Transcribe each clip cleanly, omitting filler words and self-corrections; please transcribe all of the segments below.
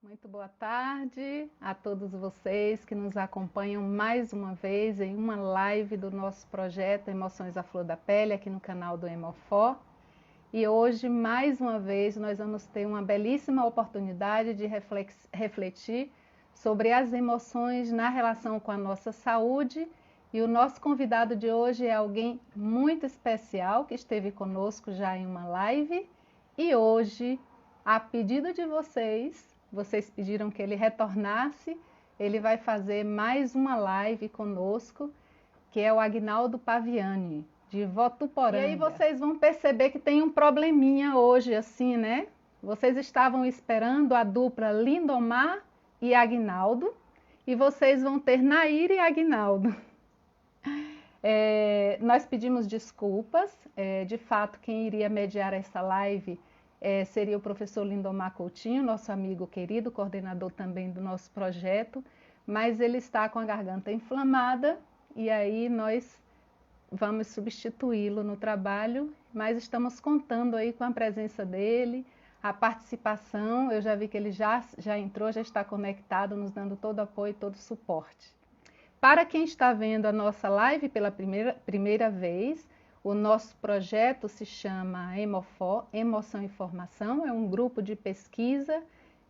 Muito boa tarde a todos vocês que nos acompanham mais uma vez em uma live do nosso projeto Emoções à Flor da Pele, aqui no canal do Hemofó. E hoje, mais uma vez, nós vamos ter uma belíssima oportunidade de refletir sobre as emoções na relação com a nossa saúde. E o nosso convidado de hoje é alguém muito especial que esteve conosco já em uma live. E hoje, a pedido de vocês pediram que ele retornasse, ele vai fazer mais uma live conosco, que é o Agnaldo Paviani, de Votuporanga. E aí vocês vão perceber que tem um probleminha hoje, assim, né? Vocês estavam esperando a dupla Lindomar e Agnaldo, e vocês vão ter Nair e Agnaldo. Nós pedimos desculpas, de fato, quem iria mediar essa live seria o professor Lindomar Coutinho, nosso amigo querido, coordenador também do nosso projeto, mas ele está com a garganta inflamada e aí nós vamos substituí-lo no trabalho, mas estamos contando aí com a presença dele, a participação. Eu já vi que ele já entrou, já está conectado, nos dando todo o apoio, todo o suporte. Para quem está vendo a nossa live pela primeira vez, o nosso projeto se chama Hemofó, Emoção e Formação, é um grupo de pesquisa,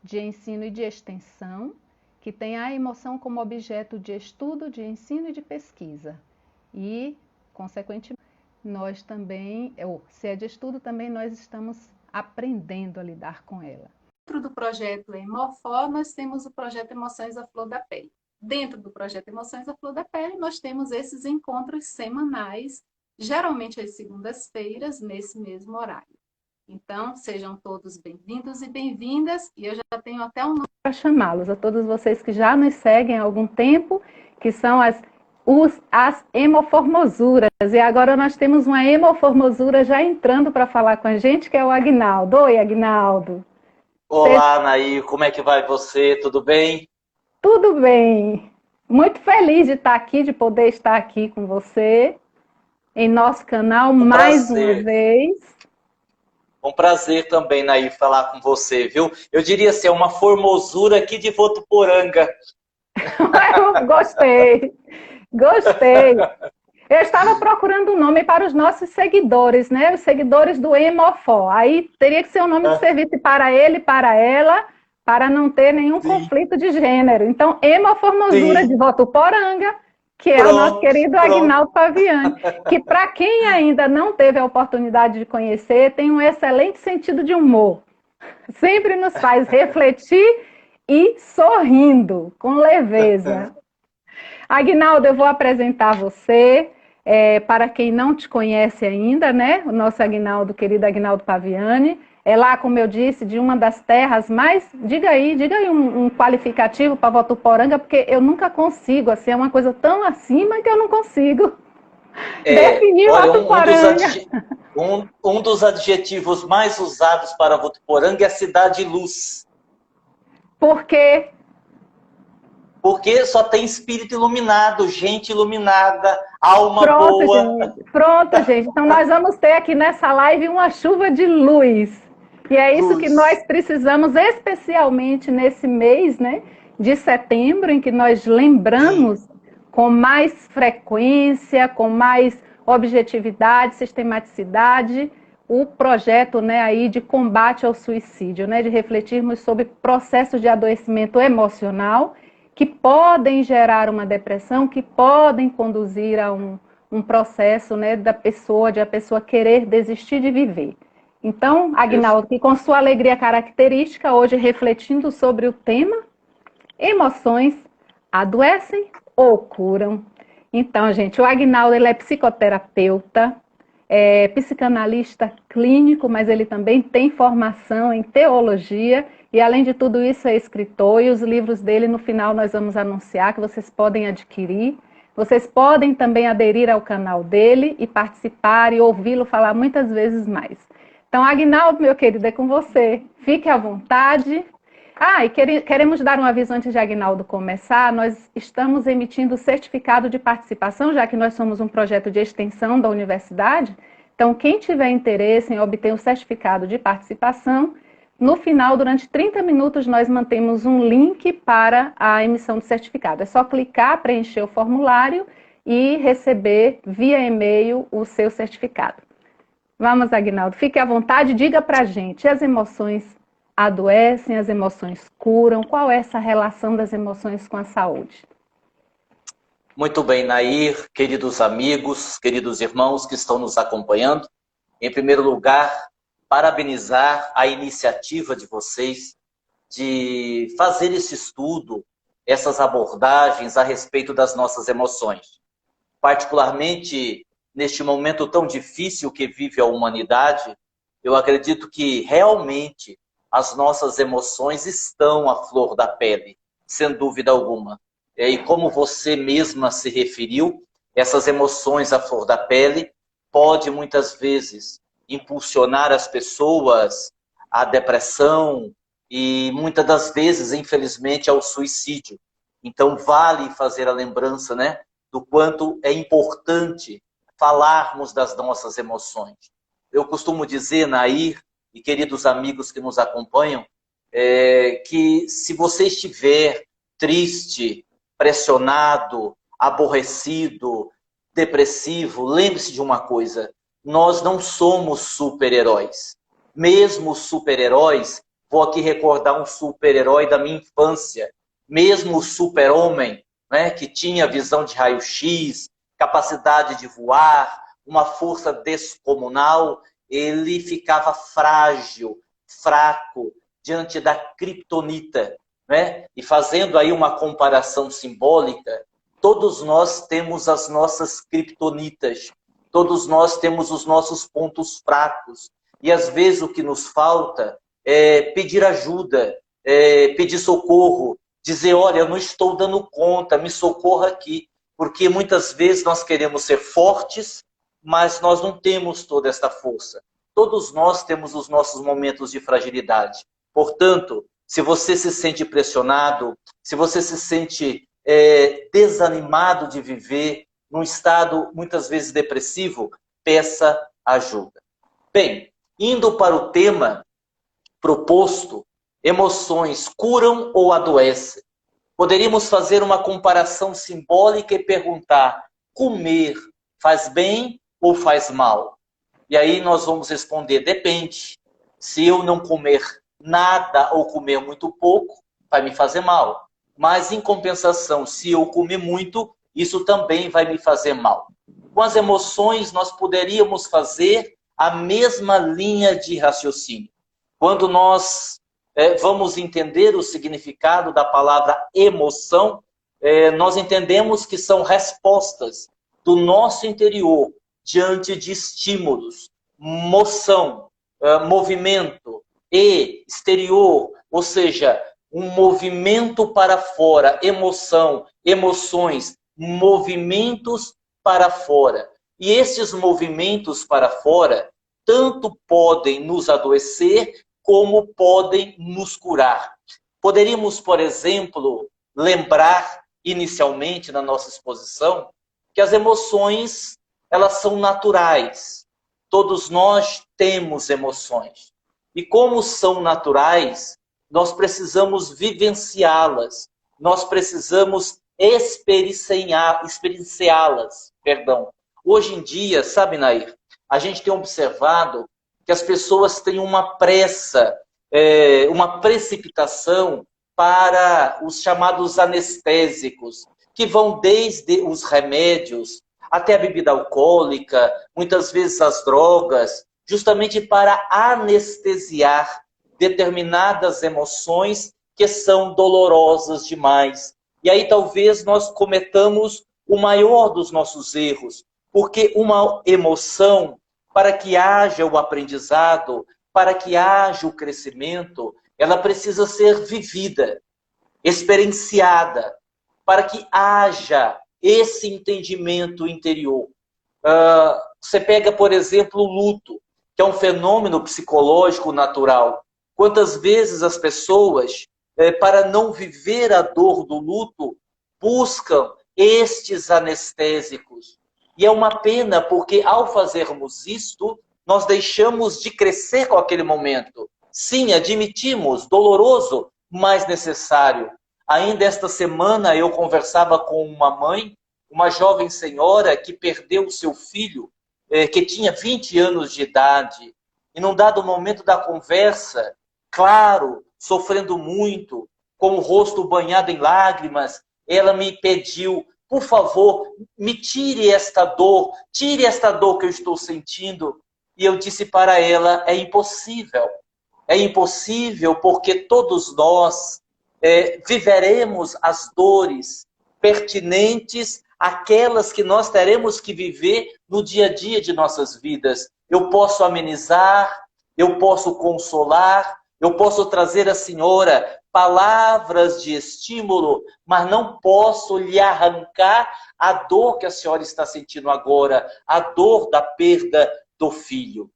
de ensino e de extensão, que tem a emoção como objeto de estudo, de ensino e de pesquisa. E, consequentemente, nós também, se é de estudo, também nós estamos aprendendo a lidar com ela. Dentro do projeto Hemofó, nós temos o projeto Emoções à Flor da Pele. Dentro do projeto Emoções à Flor da Pele, nós temos esses encontros semanais, geralmente às segundas-feiras, nesse mesmo horário. Então, sejam todos bem-vindos e bem-vindas, e eu já tenho até um nome para chamá-los, a todos vocês que já nos seguem há algum tempo, que são as hemoformosuras, e agora nós temos uma hemoformosura já entrando para falar com a gente, que é o Agnaldo. Oi, Agnaldo. Olá, Nair, como é que vai você? Tudo bem? Tudo bem. Muito feliz de estar aqui, de poder estar aqui com você em nosso canal mais uma vez. Um prazer também, Nair, falar com você, viu? Eu diria assim, é uma formosura aqui de Votuporanga. Eu gostei. Eu estava procurando um nome para os nossos seguidores, né? Os seguidores do Hemofó. Aí teria que ser um nome que servisse para ele, para ela, para não ter nenhum conflito de gênero. Então, Hemoformosura de Votuporanga, que é o nosso querido Agnaldo Paviani, que para quem ainda não teve a oportunidade de conhecer, tem um excelente sentido de humor. Sempre nos faz refletir e sorrindo, com leveza. Agnaldo, eu vou apresentar você, para quem não te conhece ainda, né? O nosso Agnaldo, querido Agnaldo Paviani, é lá, como eu disse, de uma das terras mais... Diga aí um qualificativo para Votuporanga, porque eu nunca consigo, assim, é uma coisa tão acima que eu não consigo definir Votuporanga. Um dos adjetivos mais usados para Votuporanga é a cidade luz. Por quê? Porque só tem espírito iluminado, gente iluminada, alma boa. Pronto, gente. Então nós vamos ter aqui nessa live uma chuva de luz. E é isso que nós precisamos, especialmente nesse mês, né, de setembro, em que nós lembramos com mais frequência, com mais objetividade, sistematicidade, o projeto, né, aí de combate ao suicídio, né, de refletirmos sobre processos de adoecimento emocional que podem gerar uma depressão, que podem conduzir a um processo, né, de a pessoa querer desistir de viver. Então, Agnaldo, que com sua alegria característica, hoje refletindo sobre o tema, emoções adoecem ou curam? Então, gente, o Agnaldo, ele é psicoterapeuta, é psicanalista clínico, mas ele também tem formação em teologia e, além de tudo isso, é escritor, e os livros dele, no final, nós vamos anunciar que vocês podem adquirir. Vocês podem também aderir ao canal dele e participar e ouvi-lo falar muitas vezes mais. Então, Agnaldo, meu querido, é com você. Fique à vontade. E queremos dar um aviso antes de Agnaldo começar. Nós estamos emitindo o certificado de participação, já que nós somos um projeto de extensão da universidade. Então, quem tiver interesse em obter o certificado de participação, No final, durante 30 minutos, nós mantemos um link para a emissão de certificado. É só clicar, preencher o formulário e receber via e-mail o seu certificado. Vamos, Aguinaldo, fique à vontade, diga para a gente, as emoções adoecem, as emoções curam, qual é essa relação das emoções com a saúde? Muito bem, Nair, queridos amigos, queridos irmãos que estão nos acompanhando. Em primeiro lugar, parabenizar a iniciativa de vocês de fazer esse estudo, essas abordagens a respeito das nossas emoções. Particularmente neste momento tão difícil que vive a humanidade, eu acredito que realmente as nossas emoções estão à flor da pele, sem dúvida alguma. E como você mesma se referiu, essas emoções à flor da pele pode muitas vezes impulsionar as pessoas à depressão e muitas das vezes, infelizmente, ao suicídio. Então vale fazer a lembrança, né, do quanto é importante falarmos das nossas emoções. Eu costumo dizer, Nair e queridos amigos que nos acompanham, que se você estiver triste, pressionado, aborrecido, depressivo, lembre-se de uma coisa, nós não somos super-heróis. Mesmo os super-heróis, vou aqui recordar um super-herói da minha infância, mesmo o super-homem, né, que tinha visão de raio-x, capacidade de voar, uma força descomunal, ele ficava frágil, fraco, diante da criptonita, né? E fazendo aí uma comparação simbólica, todos nós temos as nossas criptonitas, todos nós temos os nossos pontos fracos, e às vezes o que nos falta é pedir ajuda, pedir socorro, dizer, olha, eu não estou dando conta, me socorra aqui. Porque muitas vezes nós queremos ser fortes, mas nós não temos toda esta força. Todos nós temos os nossos momentos de fragilidade. Portanto, se você se sente pressionado, se você se sente desanimado de viver, num estado muitas vezes depressivo, peça ajuda. Bem, indo para o tema proposto, emoções curam ou adoecem? Poderíamos fazer uma comparação simbólica e perguntar, comer faz bem ou faz mal? E aí nós vamos responder, depende. Se eu não comer nada ou comer muito pouco, vai me fazer mal. Mas, em compensação, se eu comer muito, isso também vai me fazer mal. Com as emoções, nós poderíamos fazer a mesma linha de raciocínio. Quando nós vamos entender o significado da palavra emoção, nós entendemos que são respostas do nosso interior diante de estímulos, moção, movimento e exterior, ou seja, um movimento para fora, emoção, emoções, movimentos para fora. E esses movimentos para fora tanto podem nos adoecer como podem nos curar. Poderíamos, por exemplo, lembrar inicialmente na nossa exposição que as emoções, elas são naturais. Todos nós temos emoções. E como são naturais, nós precisamos vivenciá-las. Nós precisamos experienciá-las. Hoje em dia, sabe, Nair, a gente tem observado que as pessoas têm uma pressa, uma precipitação para os chamados anestésicos, que vão desde os remédios até a bebida alcoólica, muitas vezes as drogas, justamente para anestesiar determinadas emoções que são dolorosas demais. E aí talvez nós cometamos o maior dos nossos erros, porque uma emoção, para que haja o aprendizado, para que haja o crescimento, ela precisa ser vivida, experienciada, para que haja esse entendimento interior. Você pega, por exemplo, o luto, que é um fenômeno psicológico natural. Quantas vezes as pessoas, para não viver a dor do luto, buscam estes anestésicos. E é uma pena, porque ao fazermos isto, nós deixamos de crescer com aquele momento. Sim, admitimos, doloroso, mas necessário. Ainda esta semana eu conversava com uma mãe, uma jovem senhora que perdeu seu filho, que tinha 20 anos de idade. E num dado momento da conversa, claro, sofrendo muito, com o rosto banhado em lágrimas, ela me pediu, por favor, me tire esta dor que eu estou sentindo. E eu disse para ela, é impossível. É impossível porque todos nós viveremos as dores pertinentes àquelas que nós teremos que viver no dia a dia de nossas vidas. Eu posso amenizar, eu posso consolar, eu posso trazer à senhora palavras de estímulo, mas não posso lhe arrancar a dor que a senhora está sentindo agora, a dor da perda do filho.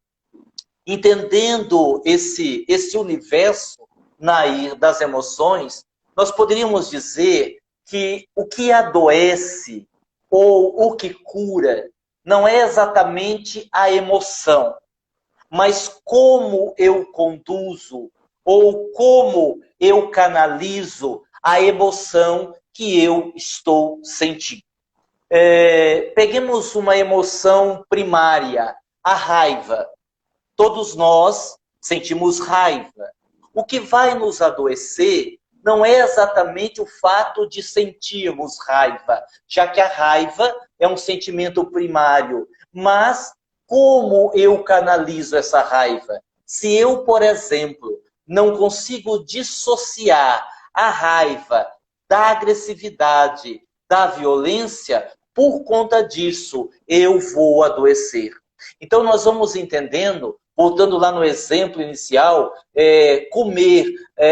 Entendendo esse universo, Nair, das emoções, nós poderíamos dizer que o que adoece ou o que cura não é exatamente a emoção, mas como eu conduzo ou como eu canalizo a emoção que eu estou sentindo. Peguemos uma emoção primária, a raiva. Todos nós sentimos raiva. O que vai nos adoecer não é exatamente o fato de sentirmos raiva, já que a raiva é um sentimento primário. Mas como eu canalizo essa raiva? Se eu, por exemplo, não consigo dissociar a raiva da agressividade, da violência, por conta disso eu vou adoecer. Então nós vamos entendendo, voltando lá no exemplo inicial, comer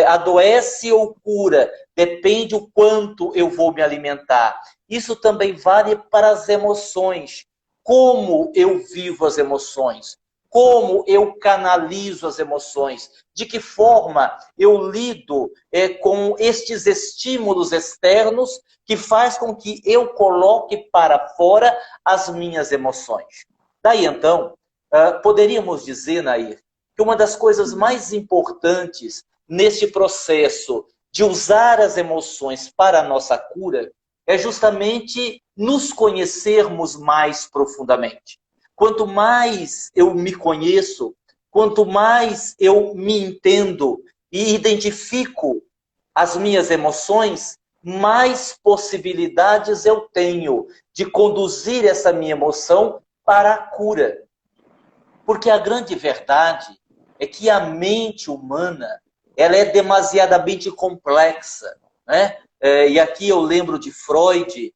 adoece ou cura, depende o quanto eu vou me alimentar. Isso também vale para as emoções. Como eu vivo as emoções? Como eu canalizo as emoções? De que forma eu lido com estes estímulos externos que faz com que eu coloque para fora as minhas emoções? Daí, então, poderíamos dizer, Nair, que uma das coisas mais importantes neste processo de usar as emoções para a nossa cura é justamente nos conhecermos mais profundamente. Quanto mais eu me conheço, quanto mais eu me entendo e identifico as minhas emoções, mais possibilidades eu tenho de conduzir essa minha emoção para a cura. Porque a grande verdade é que a mente humana ela é demasiadamente complexa, né? E aqui eu lembro de Freud,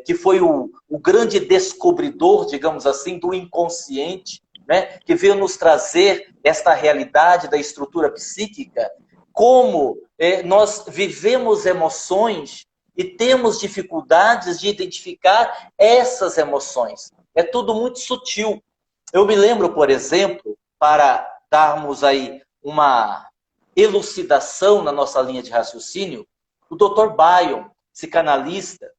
que foi o grande descobridor, digamos assim, do inconsciente, né? Que veio nos trazer esta realidade da estrutura psíquica, como nós vivemos emoções e temos dificuldades de identificar essas emoções. É tudo muito sutil. Eu me lembro, por exemplo, para darmos aí uma elucidação na nossa linha de raciocínio, o Dr. Bion, psicanalista,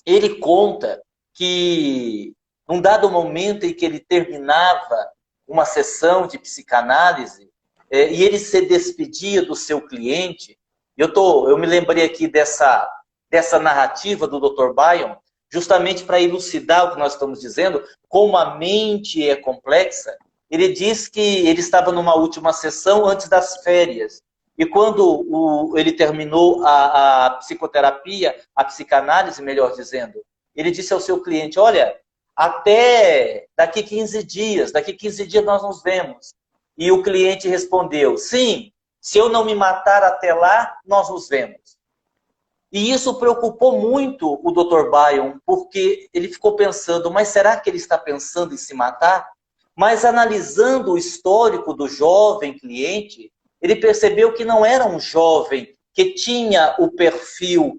ele conta que num dado momento em que ele terminava uma sessão de psicanálise e ele se despedia do seu cliente, eu me lembrei aqui dessa narrativa do Dr. Bion, justamente para elucidar o que nós estamos dizendo, como a mente é complexa. Ele diz que ele estava numa última sessão antes das férias. E quando ele terminou a psicoterapia, a psicanálise, melhor dizendo, ele disse ao seu cliente, olha, até daqui 15 dias nós nos vemos. E o cliente respondeu, sim, se eu não me matar até lá, nós nos vemos. E isso preocupou muito o Dr. Bion, porque ele ficou pensando, mas será que ele está pensando em se matar? Mas analisando o histórico do jovem cliente, ele percebeu que não era um jovem que tinha o perfil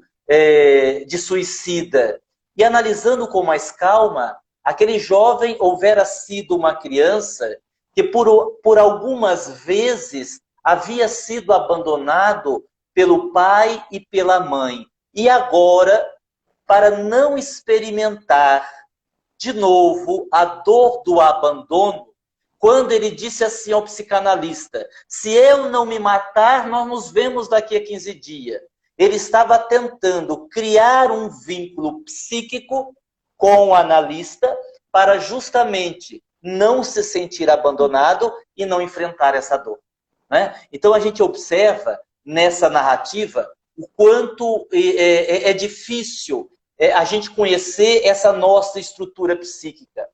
de suicida. E analisando com mais calma, aquele jovem houvera sido uma criança que por algumas vezes havia sido abandonado pelo pai e pela mãe. E agora, para não experimentar de novo a dor do abandono, quando ele disse assim ao psicanalista: se eu não me matar, nós nos vemos daqui a 15 dias. Ele estava tentando criar um vínculo psíquico com o analista para justamente não se sentir abandonado e não enfrentar essa dor, né? Então a gente observa nessa narrativa o quanto é difícil a gente conhecer essa nossa estrutura psíquica.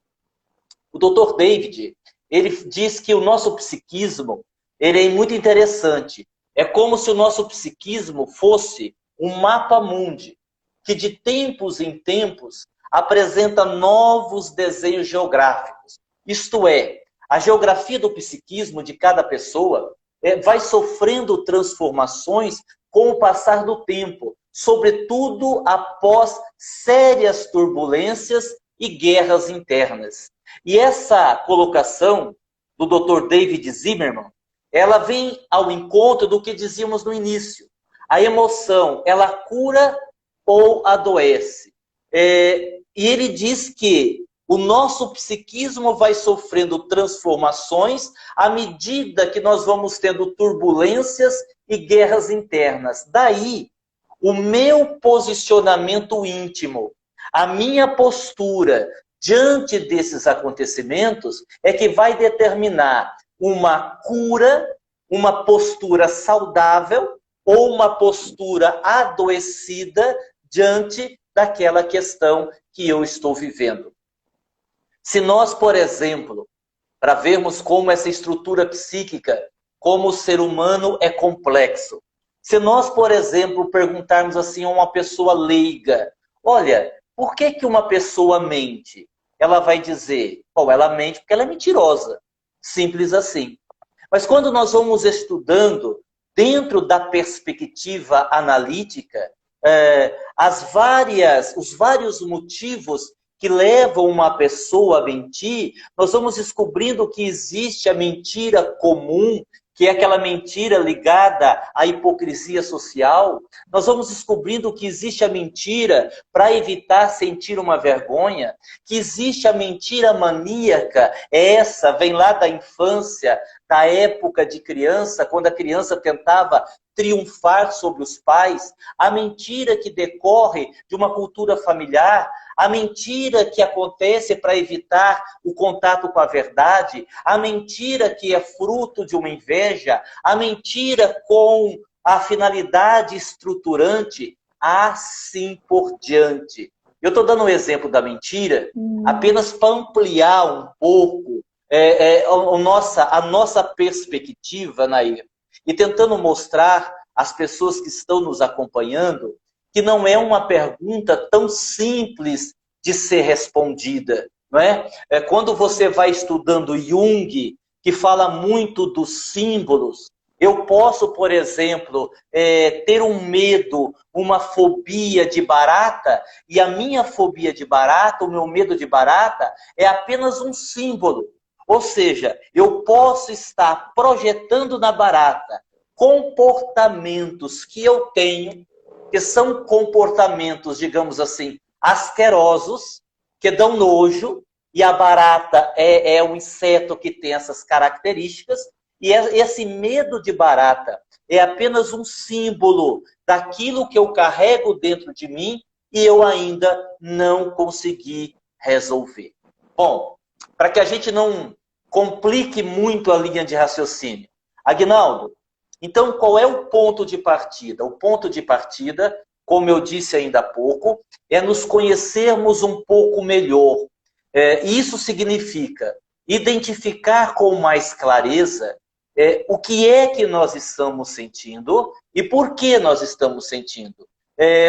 O Dr. David, ele diz que o nosso psiquismo, ele é muito interessante. É como se o nosso psiquismo fosse um mapa mundi, que de tempos em tempos apresenta novos desenhos geográficos. Isto é, a geografia do psiquismo de cada pessoa vai sofrendo transformações com o passar do tempo, sobretudo após sérias turbulências e guerras internas. E essa colocação do Dr. David Zimmerman, ela vem ao encontro do que dizíamos no início. A emoção, ela cura ou adoece. E ele diz que o nosso psiquismo vai sofrendo transformações à medida que nós vamos tendo turbulências e guerras internas. Daí, o meu posicionamento íntimo, a minha postura diante desses acontecimentos é que vai determinar uma cura, uma postura saudável ou uma postura adoecida diante daquela questão que eu estou vivendo. Se nós, por exemplo, para vermos como essa estrutura psíquica, como o ser humano é complexo, se nós, por exemplo, perguntarmos assim a uma pessoa leiga, olha, por que uma pessoa mente? Ela vai dizer, ela mente porque ela é mentirosa. Simples assim. Mas quando nós vamos estudando dentro da perspectiva analítica, os vários motivos que levam uma pessoa a mentir, nós vamos descobrindo que existe a mentira comum, que é aquela mentira ligada à hipocrisia social. Nós vamos descobrindo que existe a mentira para evitar sentir uma vergonha, que existe a mentira maníaca, essa vem lá da infância, da época de criança, quando a criança tentava triunfar sobre os pais, a mentira que decorre de uma cultura familiar, a mentira que acontece para evitar o contato com a verdade, a mentira que é fruto de uma inveja, a mentira com a finalidade estruturante, assim por diante. Eu estou dando um exemplo da mentira apenas para ampliar um pouco a nossa perspectiva, Nair, e tentando mostrar às pessoas que estão nos acompanhando que não é uma pergunta tão simples de ser respondida, não é? Quando você vai estudando Jung, que fala muito dos símbolos, eu posso, por exemplo, ter um medo, uma fobia de barata, e a minha fobia de barata, o meu medo de barata, é apenas um símbolo. Ou seja, eu posso estar projetando na barata comportamentos que eu tenho, que são comportamentos, digamos assim, asquerosos, que dão nojo, e a barata é um inseto que tem essas características, e esse medo de barata é apenas um símbolo daquilo que eu carrego dentro de mim e eu ainda não consegui resolver. Bom, para que a gente não complique muito a linha de raciocínio, Aguinaldo, então qual é o ponto de partida? O ponto de partida, como eu disse ainda há pouco, é nos conhecermos um pouco melhor. Isso significa identificar com mais clareza o que é que nós estamos sentindo e por que nós estamos sentindo.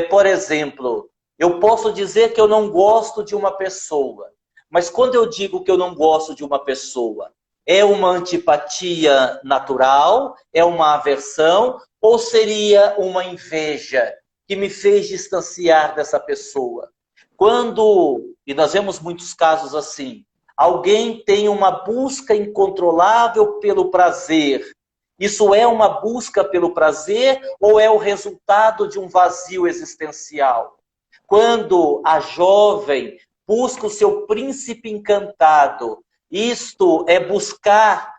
Por exemplo, eu posso dizer que eu não gosto de uma pessoa, mas quando eu digo que eu não gosto de uma pessoa, é uma antipatia natural? É uma aversão? Ou seria uma inveja que me fez distanciar dessa pessoa? E nós vemos muitos casos assim, alguém tem uma busca incontrolável pelo prazer. Isso é uma busca pelo prazer ou é o resultado de um vazio existencial? Quando a jovem busca o seu príncipe encantado Isto é buscar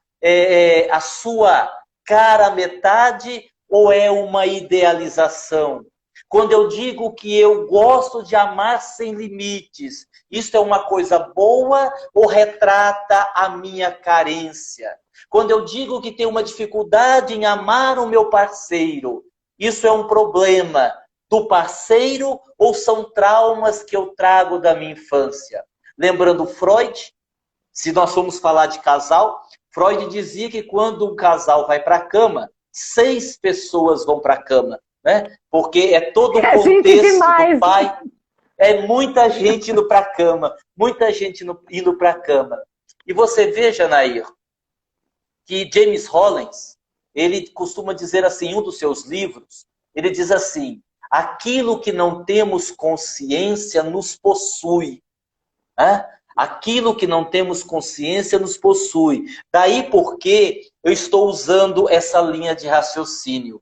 a sua cara metade ou é uma idealização? Quando eu digo que eu gosto de amar sem limites, isso é uma coisa boa ou retrata a minha carência? Quando eu digo que tenho uma dificuldade em amar o meu parceiro, isso é um problema do parceiro ou são traumas que eu trago da minha infância? Lembrando Freud, se nós formos falar de casal, Freud dizia que quando um casal vai para a cama, 6 pessoas vão para a cama, né? Porque é todo o contexto do pai, é muita gente indo para a cama, muita gente indo para a cama. E você veja, Nair, que James Holland, ele costuma dizer assim, em um dos seus livros, ele diz assim, aquilo que não temos consciência nos possui. Né? Aquilo que não temos consciência nos possui. Daí porque eu estou usando essa linha de raciocínio.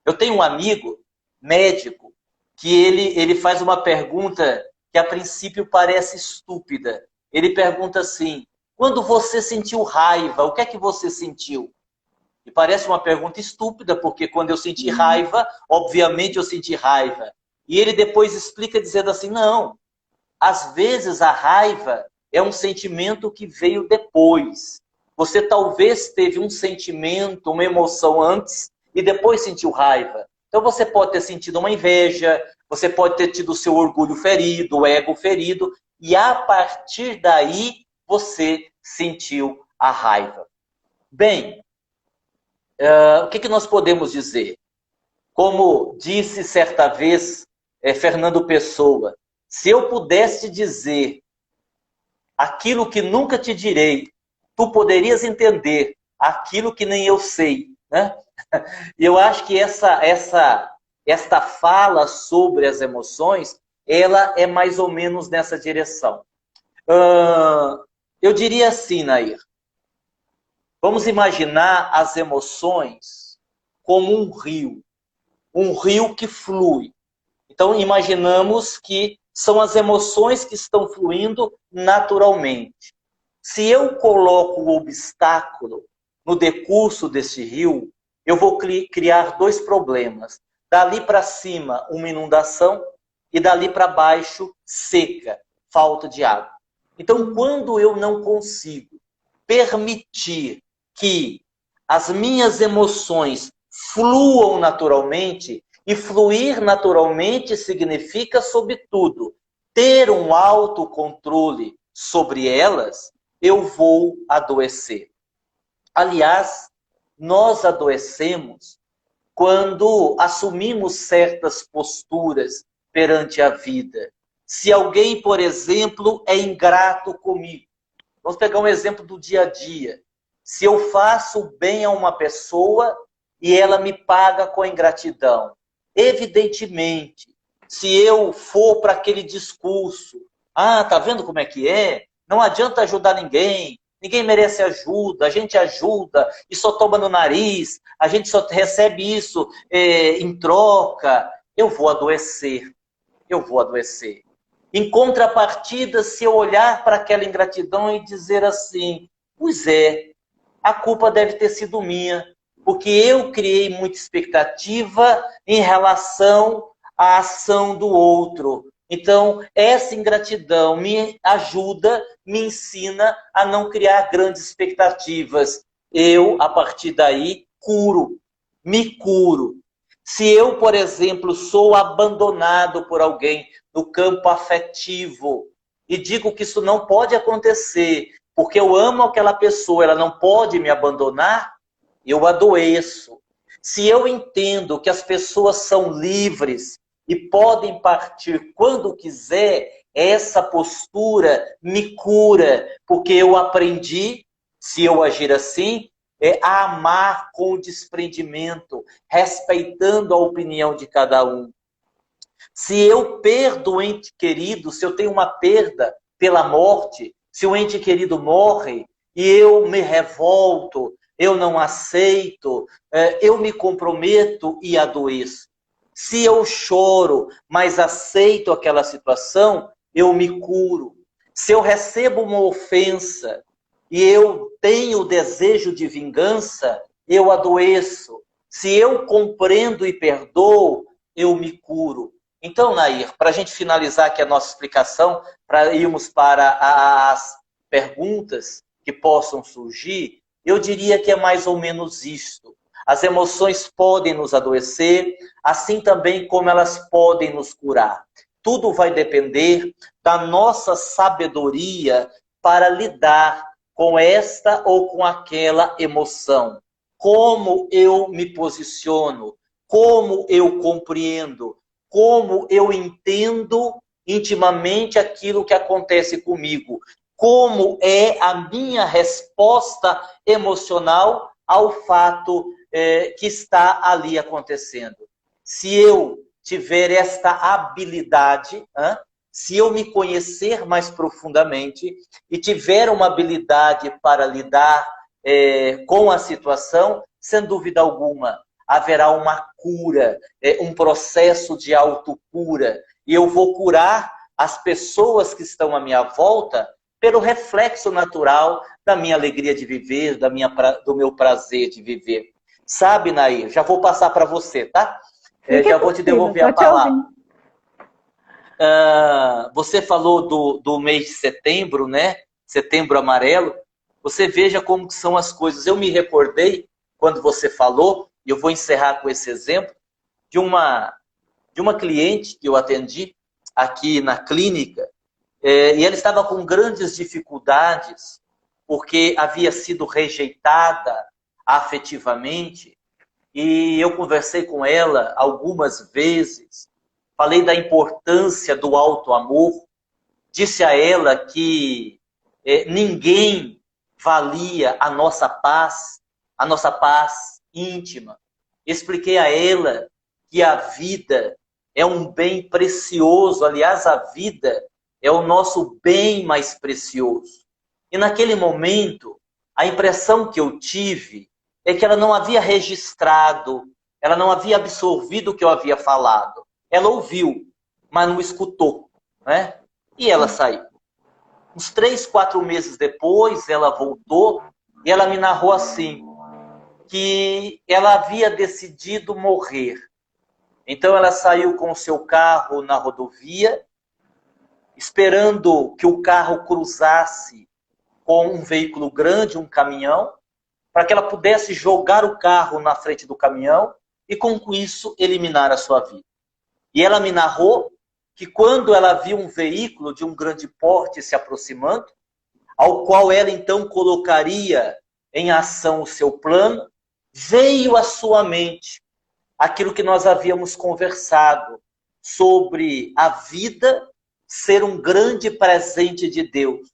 Eu tenho um amigo, médico, que ele faz uma pergunta que a princípio parece estúpida. Ele pergunta assim, quando você sentiu raiva, o que é que você sentiu? E parece uma pergunta estúpida, porque quando eu senti raiva, obviamente eu senti raiva. E ele depois explica dizendo assim, não, às vezes a raiva é um sentimento que veio depois. Você talvez teve um sentimento, uma emoção antes e depois sentiu raiva. Então você pode ter sentido uma inveja, você pode ter tido o seu orgulho ferido, o ego ferido, e a partir daí você sentiu a raiva. Bem, o que nós podemos dizer? Como disse certa vez Fernando Pessoa, se eu pudesse dizer aquilo que nunca te direi, tu poderias entender aquilo que nem eu sei. Né? E eu acho que esta fala sobre as emoções, ela é mais ou menos nessa direção. Eu diria assim, Nair, vamos imaginar as emoções como um rio que flui. Então, imaginamos que são as emoções que estão fluindo naturalmente. Se eu coloco o obstáculo no decurso desse rio, eu vou criar 2 problemas. Dali para cima, uma inundação, e dali para baixo, seca, falta de água. Então, quando eu não consigo permitir que as minhas emoções fluam naturalmente, e fluir naturalmente significa, sobretudo, ter um autocontrole sobre elas, eu vou adoecer. Aliás, nós adoecemos quando assumimos certas posturas perante a vida. Se alguém, por exemplo, é ingrato comigo, vamos pegar um exemplo do dia a dia. Se eu faço bem a uma pessoa e ela me paga com ingratidão, evidentemente, se eu for para aquele discurso, tá vendo como é que é? Não adianta ajudar ninguém, ninguém merece ajuda, a gente ajuda e só toma no nariz, a gente só recebe isso em troca, eu vou adoecer. Em contrapartida, se eu olhar para aquela ingratidão e dizer assim, pois é, a culpa deve ter sido minha, porque eu criei muita expectativa em relação à ação do outro. Então, essa ingratidão me ajuda, me ensina a não criar grandes expectativas. Eu, a partir daí, me curo. Se eu, por exemplo, sou abandonado por alguém no campo afetivo e digo que isso não pode acontecer, porque eu amo aquela pessoa, ela não pode me abandonar, eu adoeço. Se eu entendo que as pessoas são livres e podem partir quando quiser, essa postura me cura, porque eu aprendi, se eu agir assim, a amar com desprendimento, respeitando a opinião de cada um. Se eu perdo o ente querido, se eu tenho uma perda pela morte, se o ente querido morre e eu me revolto, eu não aceito, eu me comprometo e adoeço. Se eu choro, mas aceito aquela situação, eu me curo. Se eu recebo uma ofensa e eu tenho o desejo de vingança, eu adoeço. Se eu compreendo e perdoo, eu me curo. Então, Nair, para a gente finalizar aqui a nossa explicação, para irmos para as perguntas que possam surgir, eu diria que é mais ou menos isto. As emoções podem nos adoecer, assim também como elas podem nos curar. Tudo vai depender da nossa sabedoria para lidar com esta ou com aquela emoção. Como eu me posiciono, como eu compreendo, como eu entendo intimamente aquilo que acontece comigo, como é a minha resposta emocional ao fato que está ali acontecendo. Se eu tiver esta habilidade, se eu me conhecer mais profundamente e tiver uma habilidade para lidar com a situação, sem dúvida alguma, haverá uma cura, um processo de autocura. E eu vou curar as pessoas que estão à minha volta pelo reflexo natural da minha alegria de viver, do meu prazer de viver. Sabe, Nair, já vou passar para você, tá? Já vou te devolver a palavra. Você falou do mês de setembro, né? Setembro amarelo. Você veja como são as coisas. Eu me recordei, quando você falou, e eu vou encerrar com esse exemplo, de uma cliente que eu atendi aqui na clínica, e ela estava com grandes dificuldades, porque havia sido rejeitada afetivamente, e eu conversei com ela algumas vezes, falei da importância do auto-amor, disse a ela que ninguém valia a nossa paz íntima. Expliquei a ela que a vida é um bem precioso, aliás, a vida é o nosso bem mais precioso. E naquele momento, a impressão que eu tive é que ela não havia registrado, ela não havia absorvido o que eu havia falado. Ela ouviu, mas não escutou, né? E ela saiu. Uns 3, 4 meses depois, ela voltou e ela me narrou assim, que ela havia decidido morrer. Então ela saiu com o seu carro na rodovia, esperando que o carro cruzasse com um veículo grande, um caminhão, para que ela pudesse jogar o carro na frente do caminhão e com isso eliminar a sua vida. E ela me narrou que quando ela viu um veículo de um grande porte se aproximando, ao qual ela então colocaria em ação o seu plano, veio à sua mente aquilo que nós havíamos conversado sobre a vida ser um grande presente de Deus.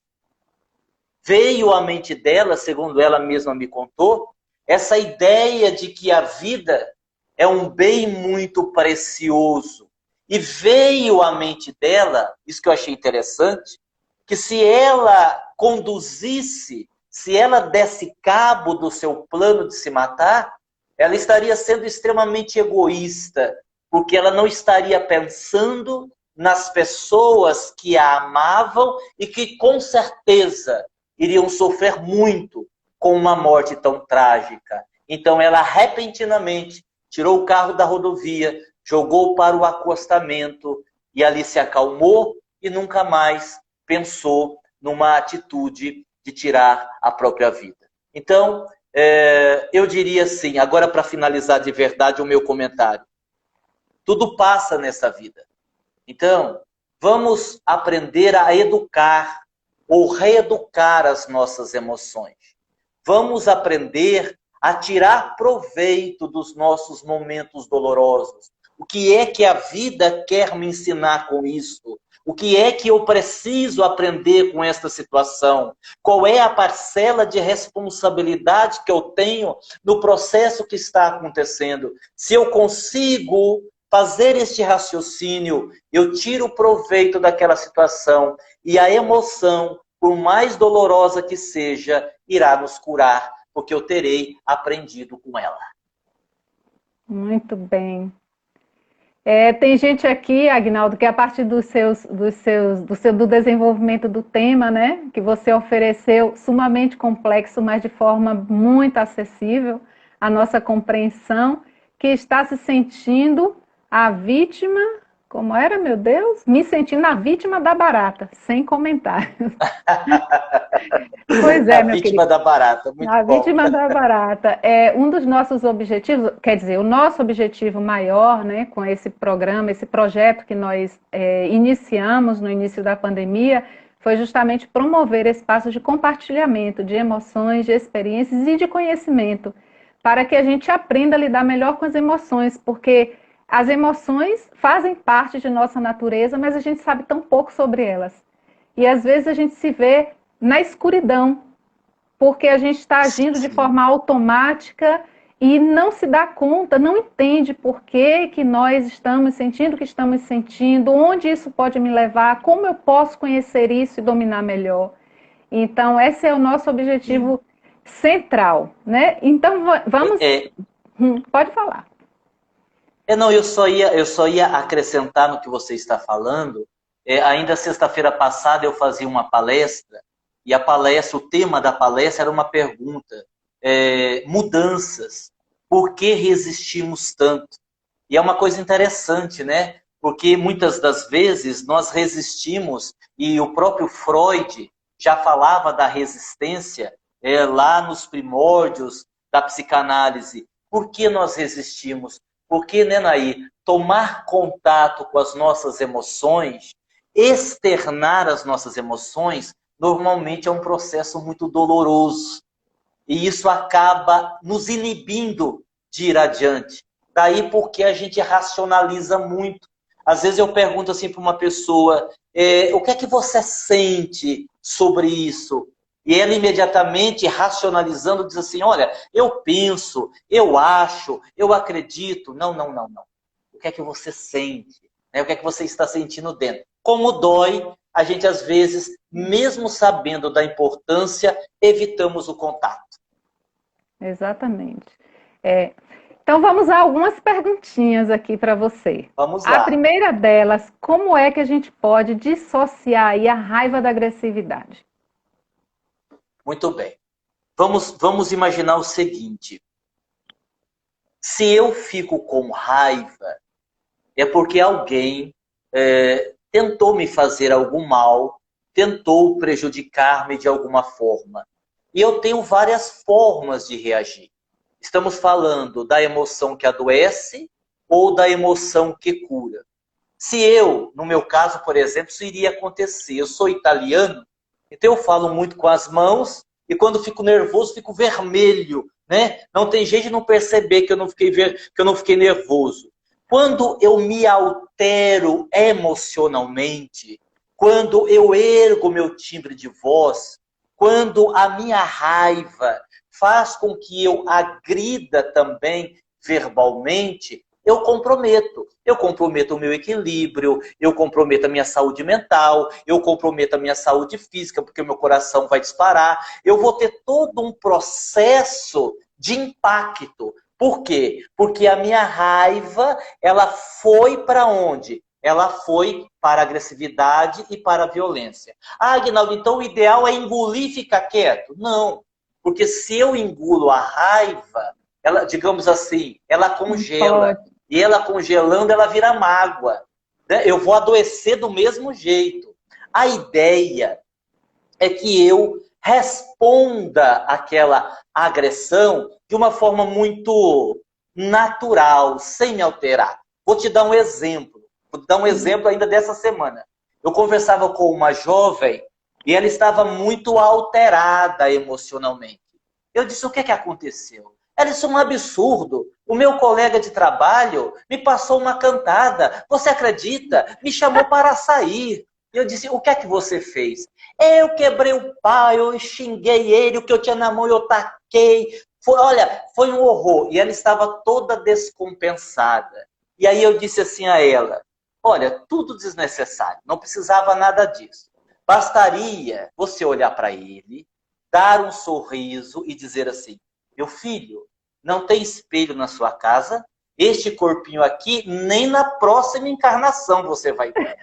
Veio à mente dela, segundo ela mesma me contou, essa ideia de que a vida é um bem muito precioso. E veio à mente dela, isso que eu achei interessante, que se ela conduzisse, se ela desse cabo do seu plano de se matar, ela estaria sendo extremamente egoísta, porque ela não estaria pensando nas pessoas que a amavam e que, com certeza, iriam sofrer muito com uma morte tão trágica. Então, ela repentinamente tirou o carro da rodovia, jogou para o acostamento e ali se acalmou e nunca mais pensou numa atitude de tirar a própria vida. Então, eu diria assim, agora para finalizar de verdade o meu comentário, tudo passa nessa vida. Então, vamos aprender a educar ou reeducar as nossas emoções. Vamos aprender a tirar proveito dos nossos momentos dolorosos. O que é que a vida quer me ensinar com isso? O que é que eu preciso aprender com esta situação? Qual é a parcela de responsabilidade que eu tenho no processo que está acontecendo? Se eu consigo fazer este raciocínio, eu tiro proveito daquela situação e a emoção, por mais dolorosa que seja, irá nos curar, porque eu terei aprendido com ela. Muito bem. Tem gente aqui, Agnaldo, que a partir do desenvolvimento do tema, né, que você ofereceu, sumamente complexo, mas de forma muito acessível à nossa compreensão, que está se sentindo a vítima, como era, meu Deus? Me sentindo a vítima da barata, sem comentários. Pois A é, meu vítima querido. da barata, muito A bom. vítima da barata é um dos nossos objetivos, quer dizer, o nosso objetivo maior, né, com esse programa, esse projeto que nós iniciamos no início da pandemia, foi justamente promover espaços de compartilhamento de emoções, de experiências e de conhecimento, para que a gente aprenda a lidar melhor com as emoções, porque as emoções fazem parte de nossa natureza, mas a gente sabe tão pouco sobre elas. E às vezes a gente se vê na escuridão, porque a gente está agindo de Sim. forma automática e não se dá conta, não entende por que nós estamos sentindo o que estamos sentindo, onde isso pode me levar, como eu posso conhecer isso e dominar melhor. Então, esse é o nosso objetivo central, né? Então, vamos... É, Pode falar. não, eu só ia acrescentar no que você está falando. Ainda sexta-feira passada eu fazia uma palestra, e a palestra, o tema da palestra era uma pergunta: mudanças. Por que resistimos tanto? E é uma coisa interessante, né? Porque muitas das vezes nós resistimos, e o próprio Freud já falava da resistência lá nos primórdios da psicanálise. Por que nós resistimos? Porque, né, Naí, tomar contato com as nossas emoções, externar as nossas emoções, normalmente é um processo muito doloroso. E isso acaba nos inibindo de ir adiante. Daí porque a gente racionaliza muito. Às vezes eu pergunto assim para uma pessoa, o que é que você sente sobre isso? E ela imediatamente, racionalizando, diz assim, olha, eu penso, eu acho, eu acredito. Não, não, não, não. O que é que você sente? O que é que você está sentindo dentro? Como dói, a gente às vezes, mesmo sabendo da importância, evitamos o contato. Exatamente. Então vamos a algumas perguntinhas aqui para você. Vamos A lá. primeira delas, como é que a gente pode dissociar aí a raiva da agressividade? Muito bem. Vamos imaginar o seguinte. Se eu fico com raiva, é porque alguém tentou me fazer algum mal, tentou prejudicar-me de alguma forma. E eu tenho várias formas de reagir. Estamos falando da emoção que adoece ou da emoção que cura. Se eu, no meu caso, por exemplo, isso iria acontecer. Eu sou italiano, então eu falo muito com as mãos e quando fico nervoso, fico vermelho, né? Não tem jeito de não perceber que eu não fiquei nervoso. Quando eu me altero emocionalmente, quando eu ergo meu timbre de voz, quando a minha raiva faz com que eu agrida também verbalmente, eu comprometo. Eu comprometo o meu equilíbrio, eu comprometo a minha saúde mental, eu comprometo a minha saúde física, porque o meu coração vai disparar. Eu vou ter todo um processo de impacto. Por quê? Porque a minha raiva, ela foi para onde? Ela foi para a agressividade e para a violência. Ah, Aguinaldo, então o ideal é engolir e ficar quieto? Não. Porque se eu engulo a raiva, ela, digamos assim, ela congela. Pode. E ela congelando, ela vira mágoa. Né? Eu vou adoecer do mesmo jeito. A ideia é que eu responda àquela agressão de uma forma muito natural, sem me alterar. Vou te dar um exemplo. Vou te dar um exemplo ainda dessa semana. Eu conversava com uma jovem e ela estava muito alterada emocionalmente. Eu disse, o que é que aconteceu? Ela disse, um absurdo. O meu colega de trabalho me passou uma cantada. Você acredita? Me chamou para sair. E eu disse, o que é que você fez? Eu quebrei o pau, eu xinguei ele, o que eu tinha na mão eu taquei. Olha, foi um horror. E ela estava toda descompensada. E aí eu disse assim a ela, olha, tudo desnecessário, não precisava nada disso. Bastaria você olhar para ele, dar um sorriso e dizer assim, meu filho, não tem espelho na sua casa? este corpinho aqui, nem na próxima encarnação você vai ter.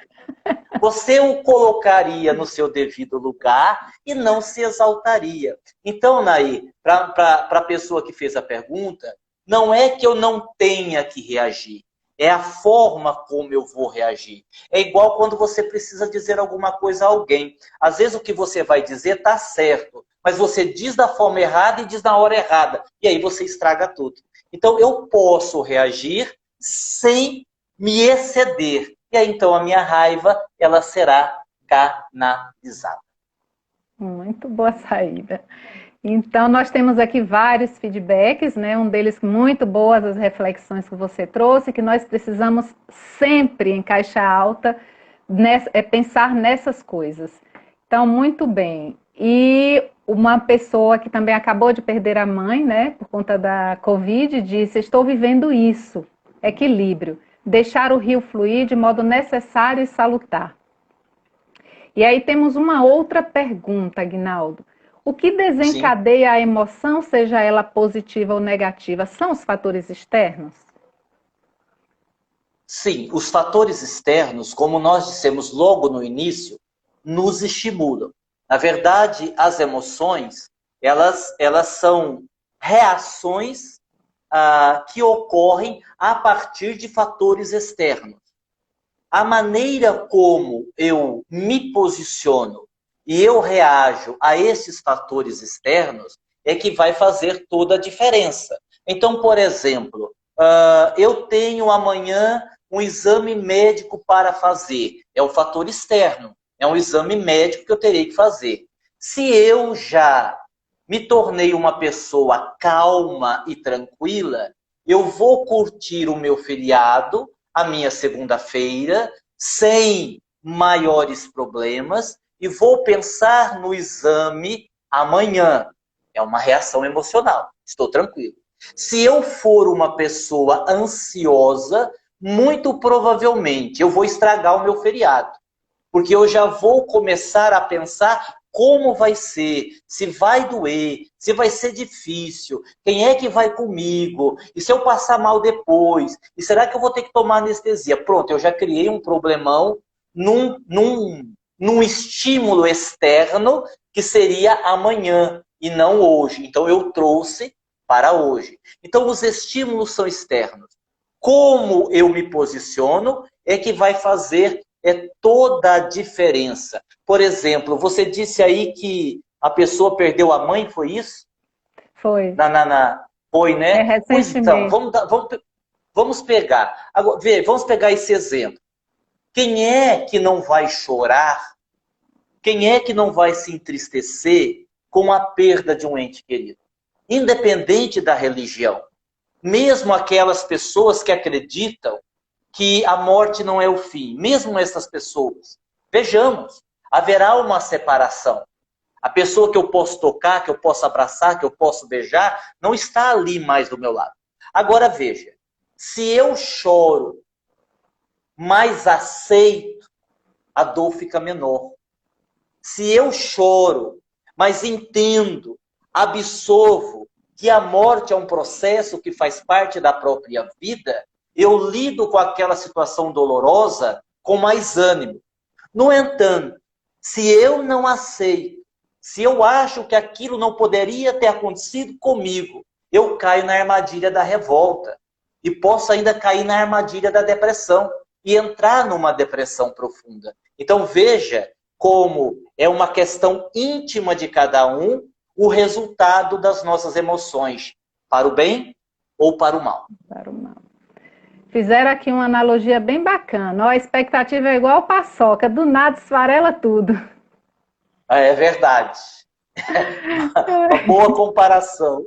Você o colocaria no seu devido lugar e não se exaltaria. Então, Nair, para a pessoa que fez a pergunta, não é que eu não tenha que reagir, é a forma como eu vou reagir. É igual quando você precisa dizer alguma coisa a alguém. Às vezes o que você vai dizer está certo, mas você diz da forma errada e diz na hora errada. E aí você estraga tudo. Então, eu posso reagir sem me exceder. E aí, então, a minha raiva, ela será canalizada. Muito boa saída. Então, nós temos aqui vários feedbacks, né? Um deles muito boas as reflexões que você trouxe, que nós precisamos sempre, em caixa alta, pensar nessas coisas. Então, muito bem. E uma pessoa que também acabou de perder a mãe, né, por conta da Covid, disse: estou vivendo isso, equilíbrio. Deixar o rio fluir de modo necessário e salutar. E aí temos uma outra pergunta, Aguinaldo. O que desencadeia a emoção, seja ela positiva ou negativa, são os fatores externos? Sim, os fatores externos, como nós dissemos logo no início, nos estimulam. Na verdade, as emoções, elas são reações que ocorrem a partir de fatores externos. A maneira como eu me posiciono e eu reajo a esses fatores externos é que vai fazer toda a diferença. Então, por exemplo, eu tenho amanhã um exame médico para fazer. É um fator externo. É um exame médico que eu terei que fazer. Se eu já me tornei uma pessoa calma e tranquila, eu vou curtir o meu feriado, a minha segunda-feira, sem maiores problemas, e vou pensar no exame amanhã. É uma reação emocional. Estou tranquilo. Se eu for uma pessoa ansiosa, muito provavelmente eu vou estragar o meu feriado. Porque eu já vou começar a pensar como vai ser, se vai doer, se vai ser difícil, quem é que vai comigo, e se eu passar mal depois, e será que eu vou ter que tomar anestesia? Pronto, eu já criei um problemão num estímulo externo que seria amanhã e não hoje. Então eu trouxe para hoje. Então os estímulos são externos. Como eu me posiciono é que vai fazer toda a diferença. Por exemplo, você disse aí que a pessoa perdeu a mãe, foi isso? Foi. Foi, né? Pois então, Recentemente. vamos pegar. Agora, vamos pegar esse exemplo. Quem é que não vai chorar? Quem é que não vai se entristecer com a perda de um ente querido? Independente da religião. Mesmo aquelas pessoas que acreditam que a morte não é o fim, mesmo essas pessoas, vejamos, haverá uma separação. A pessoa que eu posso tocar, que eu posso abraçar, que eu posso beijar, não está ali mais do meu lado. Agora veja, se eu choro, mas aceito, a dor fica menor. Se eu choro, mas entendo, absorvo que a morte é um processo que faz parte da própria vida, eu lido com aquela situação dolorosa com mais ânimo. No entanto, se eu não aceito, se eu acho que aquilo não poderia ter acontecido comigo, eu caio na armadilha da revolta. E posso ainda cair na armadilha da depressão e entrar numa depressão profunda. Então veja como é uma questão íntima de cada um o resultado das nossas emoções, para o bem ou para o mal. Para o mal. Fizeram aqui uma analogia bem bacana. Ó, a expectativa é igual paçoca, do nada esfarela tudo. É verdade. Uma boa comparação.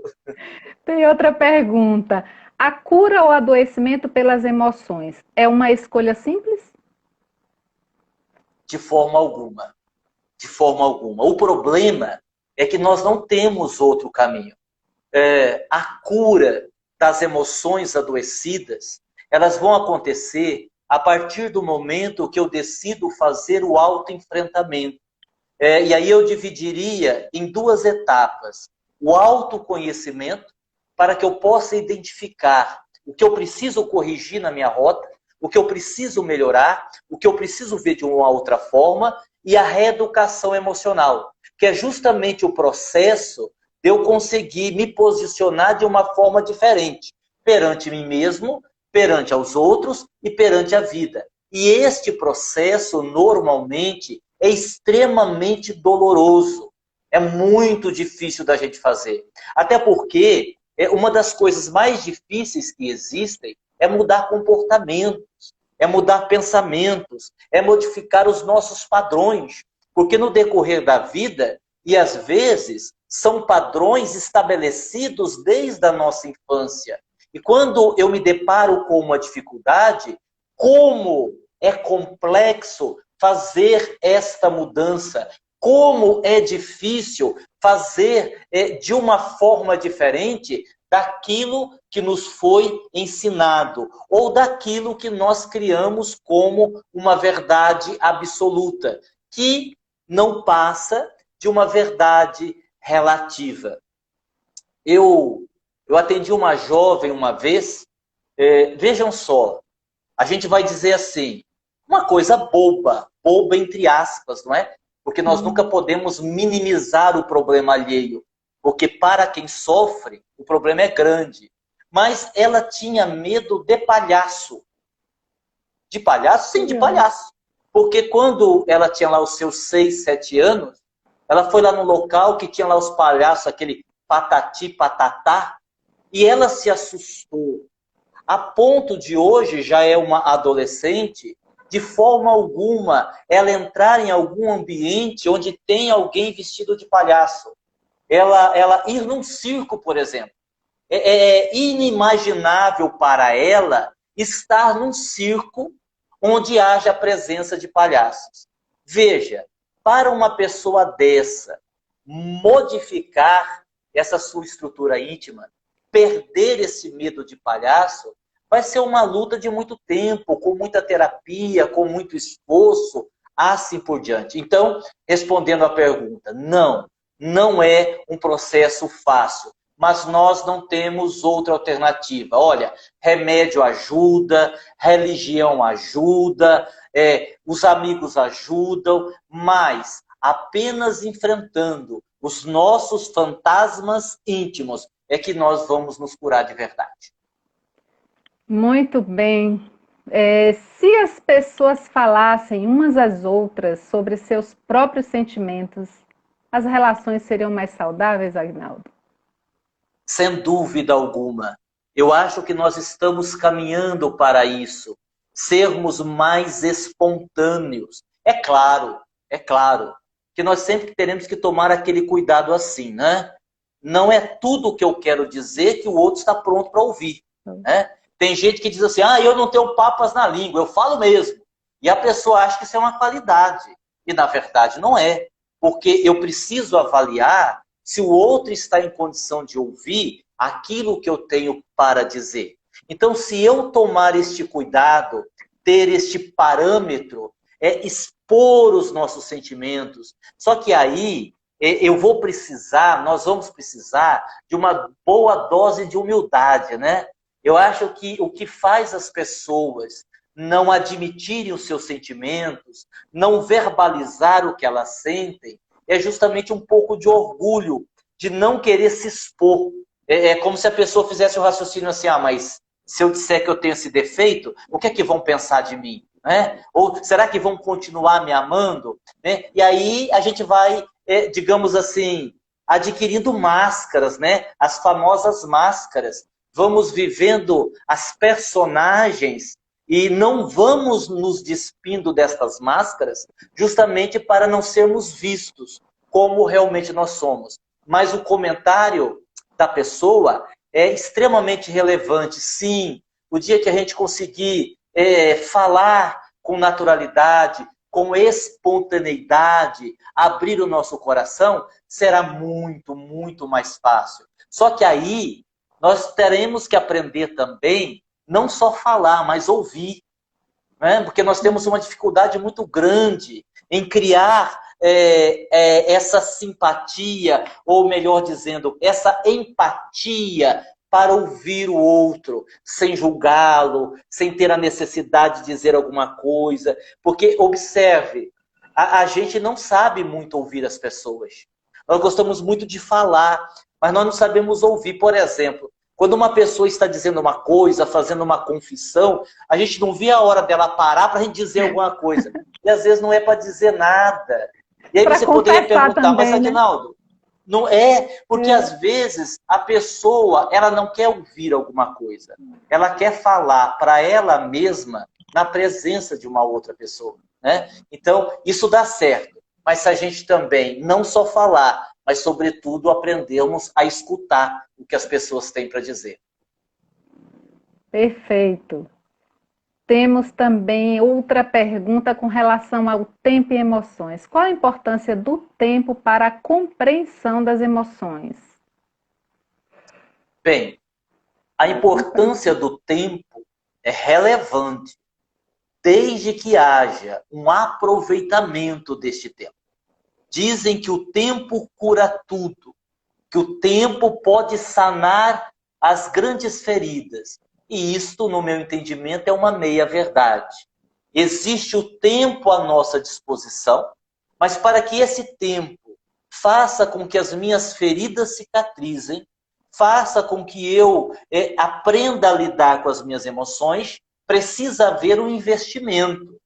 Tem outra pergunta. A cura ou adoecimento pelas emoções é uma escolha simples? De forma alguma. De forma alguma. O problema é que nós não temos outro caminho. A cura das emoções adoecidas, elas vão acontecer a partir do momento que eu decido fazer o autoenfrentamento. E aí eu dividiria em duas etapas. O autoconhecimento, para que eu possa identificar o que eu preciso corrigir na minha rota, o que eu preciso melhorar, o que eu preciso ver de uma outra forma, e a reeducação emocional, que é justamente o processo de eu conseguir me posicionar de uma forma diferente, perante mim mesmo, perante aos outros e perante a vida. E este processo, normalmente, é extremamente doloroso. É muito difícil da gente fazer. Até porque uma das coisas mais difíceis que existem é mudar comportamentos, é mudar pensamentos, é modificar os nossos padrões. Porque no decorrer da vida, e às vezes, são padrões estabelecidos desde a nossa infância. E quando eu me deparo com uma dificuldade, como é complexo fazer esta mudança, como é difícil fazer de uma forma diferente daquilo que nos foi ensinado, ou daquilo que nós criamos como uma verdade absoluta, que não passa de uma verdade relativa. Eu atendi uma jovem uma vez, vejam só, a gente vai dizer assim, uma coisa boba entre aspas, não é? Porque nós nunca podemos minimizar o problema alheio, porque para quem sofre, o problema é grande. Mas ela tinha medo de palhaço. De palhaço? Sim, de palhaço. Porque quando ela tinha lá os seus 6, 7 anos, ela foi lá no local que tinha lá os palhaços, aquele patati, patatá, e ela se assustou. A ponto de hoje, já é uma adolescente, de forma alguma, ela entrar em algum ambiente onde tem alguém vestido de palhaço. Ela ir num circo, por exemplo. É inimaginável para ela estar num circo onde haja a presença de palhaços. Veja, para uma pessoa dessa, modificar essa sua estrutura íntima, perder esse medo de palhaço, vai ser uma luta de muito tempo, com muita terapia, com muito esforço, assim por diante. Então, respondendo à pergunta, não é um processo fácil, mas nós não temos outra alternativa. Olha, remédio ajuda, religião ajuda, os amigos ajudam, mas apenas enfrentando os nossos fantasmas íntimos é que nós vamos nos curar de verdade. Muito bem. Se as pessoas falassem umas às outras sobre seus próprios sentimentos, as relações seriam mais saudáveis, Agnaldo? Sem dúvida alguma. Eu acho que nós estamos caminhando para isso. Sermos mais espontâneos. É claro que nós sempre teremos que tomar aquele cuidado assim, né? Não é tudo que eu quero dizer que o outro está pronto para ouvir, né? Tem gente que diz assim, eu não tenho papas na língua, eu falo mesmo. E a pessoa acha que isso é uma qualidade. E na verdade não é. Porque eu preciso avaliar se o outro está em condição de ouvir aquilo que eu tenho para dizer. Então, se eu tomar este cuidado, ter este parâmetro, expor os nossos sentimentos. Só que aí nós vamos precisar de uma boa dose de humildade, né? Eu acho que o que faz as pessoas não admitirem os seus sentimentos, não verbalizar o que elas sentem, é justamente um pouco de orgulho, de não querer se expor. É como se a pessoa fizesse o raciocínio assim, mas se eu disser que eu tenho esse defeito, o que é que vão pensar de mim? Né? Ou será que vão continuar me amando? Né? E aí a gente vai, digamos assim, adquirindo máscaras, né? As famosas máscaras. Vamos vivendo as personagens e não vamos nos despindo destas máscaras justamente para não sermos vistos como realmente nós somos. Mas o comentário da pessoa é extremamente relevante. Sim, o dia que a gente conseguir falar com naturalidade, com espontaneidade, abrir o nosso coração, será muito, muito mais fácil. Só que aí nós teremos que aprender também, não só falar, mas ouvir. Né? Porque nós temos uma dificuldade muito grande em criar essa simpatia, ou melhor dizendo, essa empatia para ouvir o outro, sem julgá-lo, sem ter a necessidade de dizer alguma coisa. Porque, observe, a gente não sabe muito ouvir as pessoas. Nós gostamos muito de falar, mas nós não sabemos ouvir. Por exemplo, quando uma pessoa está dizendo uma coisa, fazendo uma confissão, a gente não vê a hora dela parar para a gente dizer alguma coisa. E às vezes não é para dizer nada. E aí você poderia perguntar, também, mas Aguinaldo, não é, porque às vezes a pessoa, ela não quer ouvir alguma coisa. Ela quer falar para ela mesma na presença de uma outra pessoa, né? Então, isso dá certo. Mas se a gente também não só falar, mas sobretudo aprendermos a escutar o que as pessoas têm para dizer. Perfeito. Temos também outra pergunta com relação ao tempo e emoções. Qual a importância do tempo para a compreensão das emoções? Bem, a importância do tempo é relevante, desde que haja um aproveitamento deste tempo. Dizem que o tempo cura tudo, que o tempo pode sanar as grandes feridas. E isto, no meu entendimento, é uma meia-verdade. Existe o tempo à nossa disposição, mas para que esse tempo faça com que as minhas feridas cicatrizem, faça com que eu aprenda a lidar com as minhas emoções, precisa haver um investimento.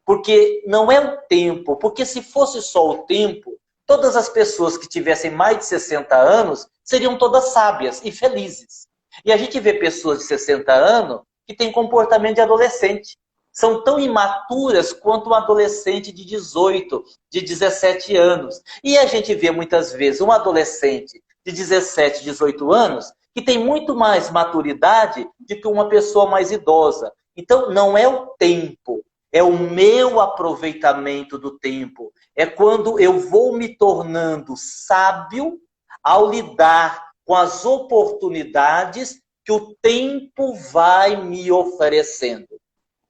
Porque não é o tempo, porque se fosse só o tempo, todas as pessoas que tivessem mais de 60 anos seriam todas sábias e felizes. E a gente vê pessoas de 60 anos que têm comportamento de adolescente. São tão imaturas quanto um adolescente de 18, de 17 anos. E a gente vê muitas vezes um adolescente de 17, 18 anos que tem muito mais maturidade do que uma pessoa mais idosa. Então, não é o tempo, é o meu aproveitamento do tempo. É quando eu vou me tornando sábio ao lidar com as oportunidades que o tempo vai me oferecendo.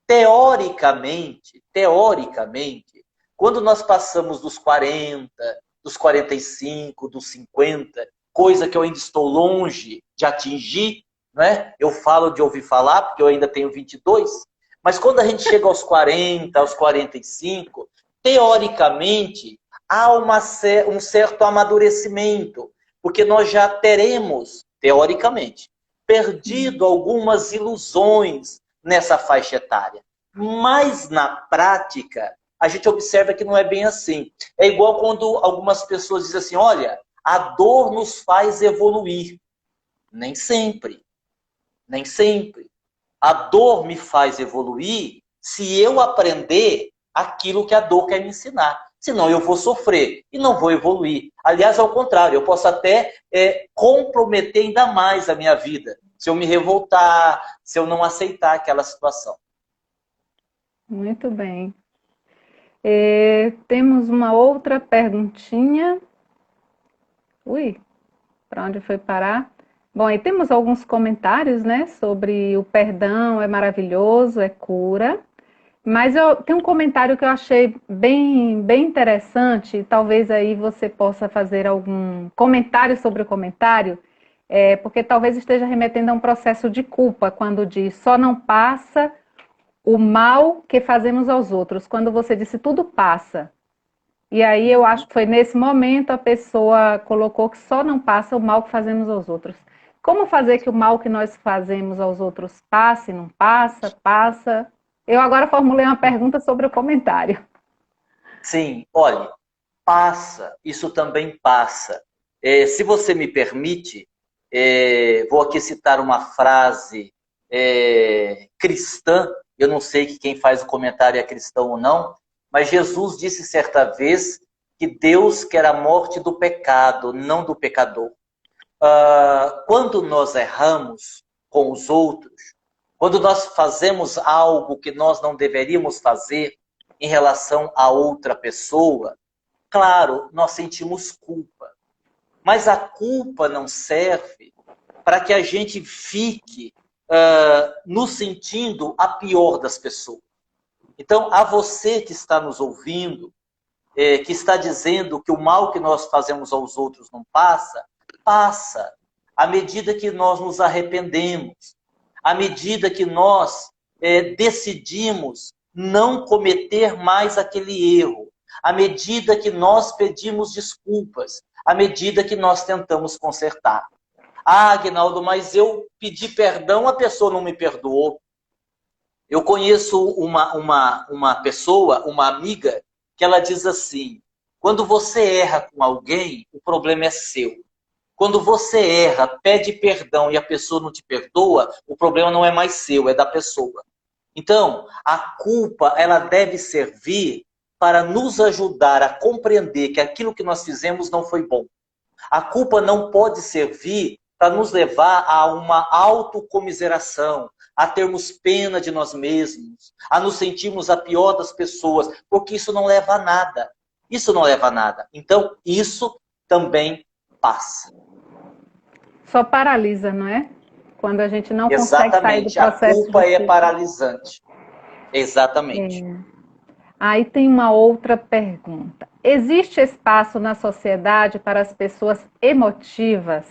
Teoricamente, quando nós passamos dos 40, dos 45, dos 50, coisa que eu ainda estou longe de atingir, né? Eu falo de ouvir falar, porque eu ainda tenho 22, mas quando a gente chega aos 40, aos 45, teoricamente, há um certo amadurecimento, porque nós já teremos, teoricamente, perdido algumas ilusões nessa faixa etária. Mas, na prática, a gente observa que não é bem assim. É igual quando algumas pessoas dizem assim, olha, a dor nos faz evoluir. Nem sempre. Nem sempre. A dor me faz evoluir se eu aprender aquilo que a dor quer me ensinar. Senão eu vou sofrer e não vou evoluir. Aliás, ao contrário, eu posso até comprometer ainda mais a minha vida, se eu me revoltar, se eu não aceitar aquela situação. Muito bem. Temos uma outra perguntinha. Ui, para onde foi parar? Bom, e temos alguns comentários, né, sobre o perdão é maravilhoso, é cura. Mas tem um comentário que eu achei bem interessante, talvez aí você possa fazer algum comentário sobre o comentário, porque talvez esteja remetendo a um processo de culpa, quando diz só não passa o mal que fazemos aos outros, quando você disse tudo passa. E aí eu acho que foi nesse momento a pessoa colocou que só não passa o mal que fazemos aos outros. Como fazer que o mal que nós fazemos aos outros passe, não passa, passa? Eu agora formulei uma pergunta sobre o comentário. Sim, olha, passa, isso também passa. Se você me permite, vou aqui citar uma frase cristã, eu não sei que quem faz o comentário é cristão ou não, mas Jesus disse certa vez que Deus quer a morte do pecado, não do pecador. Quando nós erramos com os outros, quando nós fazemos algo que nós não deveríamos fazer em relação a outra pessoa, claro, nós sentimos culpa. Mas a culpa não serve para que a gente fique nos sentindo a pior das pessoas. Então, a você que está nos ouvindo, que está dizendo que o mal que nós fazemos aos outros não passa, passa. à medida que nós nos arrependemos, à medida que nós decidimos não cometer mais aquele erro, à medida que nós pedimos desculpas, à medida que nós tentamos consertar. Ah, Aguinaldo, mas eu pedi perdão, a pessoa não me perdoou. Eu conheço uma pessoa, uma amiga, que ela diz assim: quando você erra com alguém, o problema é seu. Quando você erra, pede perdão e a pessoa não te perdoa, o problema não é mais seu, é da pessoa. Então, a culpa, ela deve servir para nos ajudar a compreender que aquilo que nós fizemos não foi bom. A culpa não pode servir para nos levar a uma autocomiseração, a termos pena de nós mesmos, a nos sentirmos a pior das pessoas, porque isso não leva a nada. Isso não leva a nada. Então, isso também passa. Só paralisa, não é? Quando a gente não consegue sair do processo. Exatamente, a culpa é paralisante. Exatamente. Aí tem uma outra pergunta. Existe espaço na sociedade para as pessoas emotivas?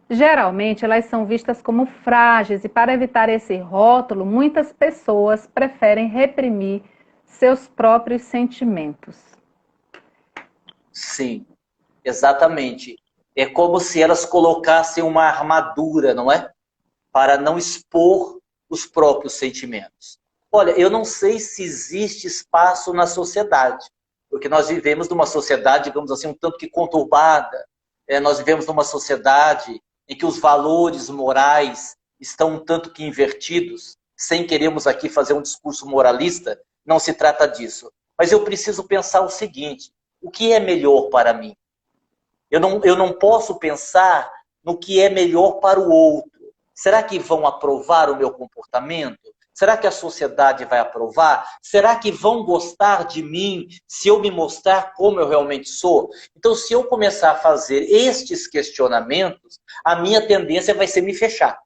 Geralmente, elas são vistas como frágeis e, para evitar esse rótulo, muitas pessoas preferem reprimir seus próprios sentimentos. Sim, exatamente. É como se elas colocassem uma armadura, não é? Para não expor os próprios sentimentos. Olha, eu não sei se existe espaço na sociedade, porque nós vivemos numa sociedade, digamos assim, um tanto que conturbada. Nós vivemos numa sociedade em que os valores morais estão um tanto que invertidos, sem queremos aqui fazer um discurso moralista, não se trata disso. Mas eu preciso pensar o seguinte: o que é melhor para mim? Eu não posso pensar no que é melhor para o outro. Será que vão aprovar o meu comportamento? Será que a sociedade vai aprovar? Será que vão gostar de mim se eu me mostrar como eu realmente sou? Então, se eu começar a fazer estes questionamentos, a minha tendência vai ser me fechar.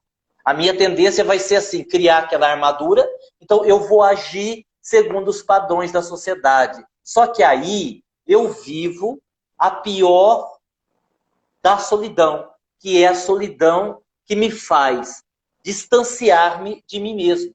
A minha tendência vai ser assim, criar aquela armadura. Então, eu vou agir segundo os padrões da sociedade. Só que aí eu vivo a pior da solidão, que é a solidão que me faz distanciar-me de mim mesmo.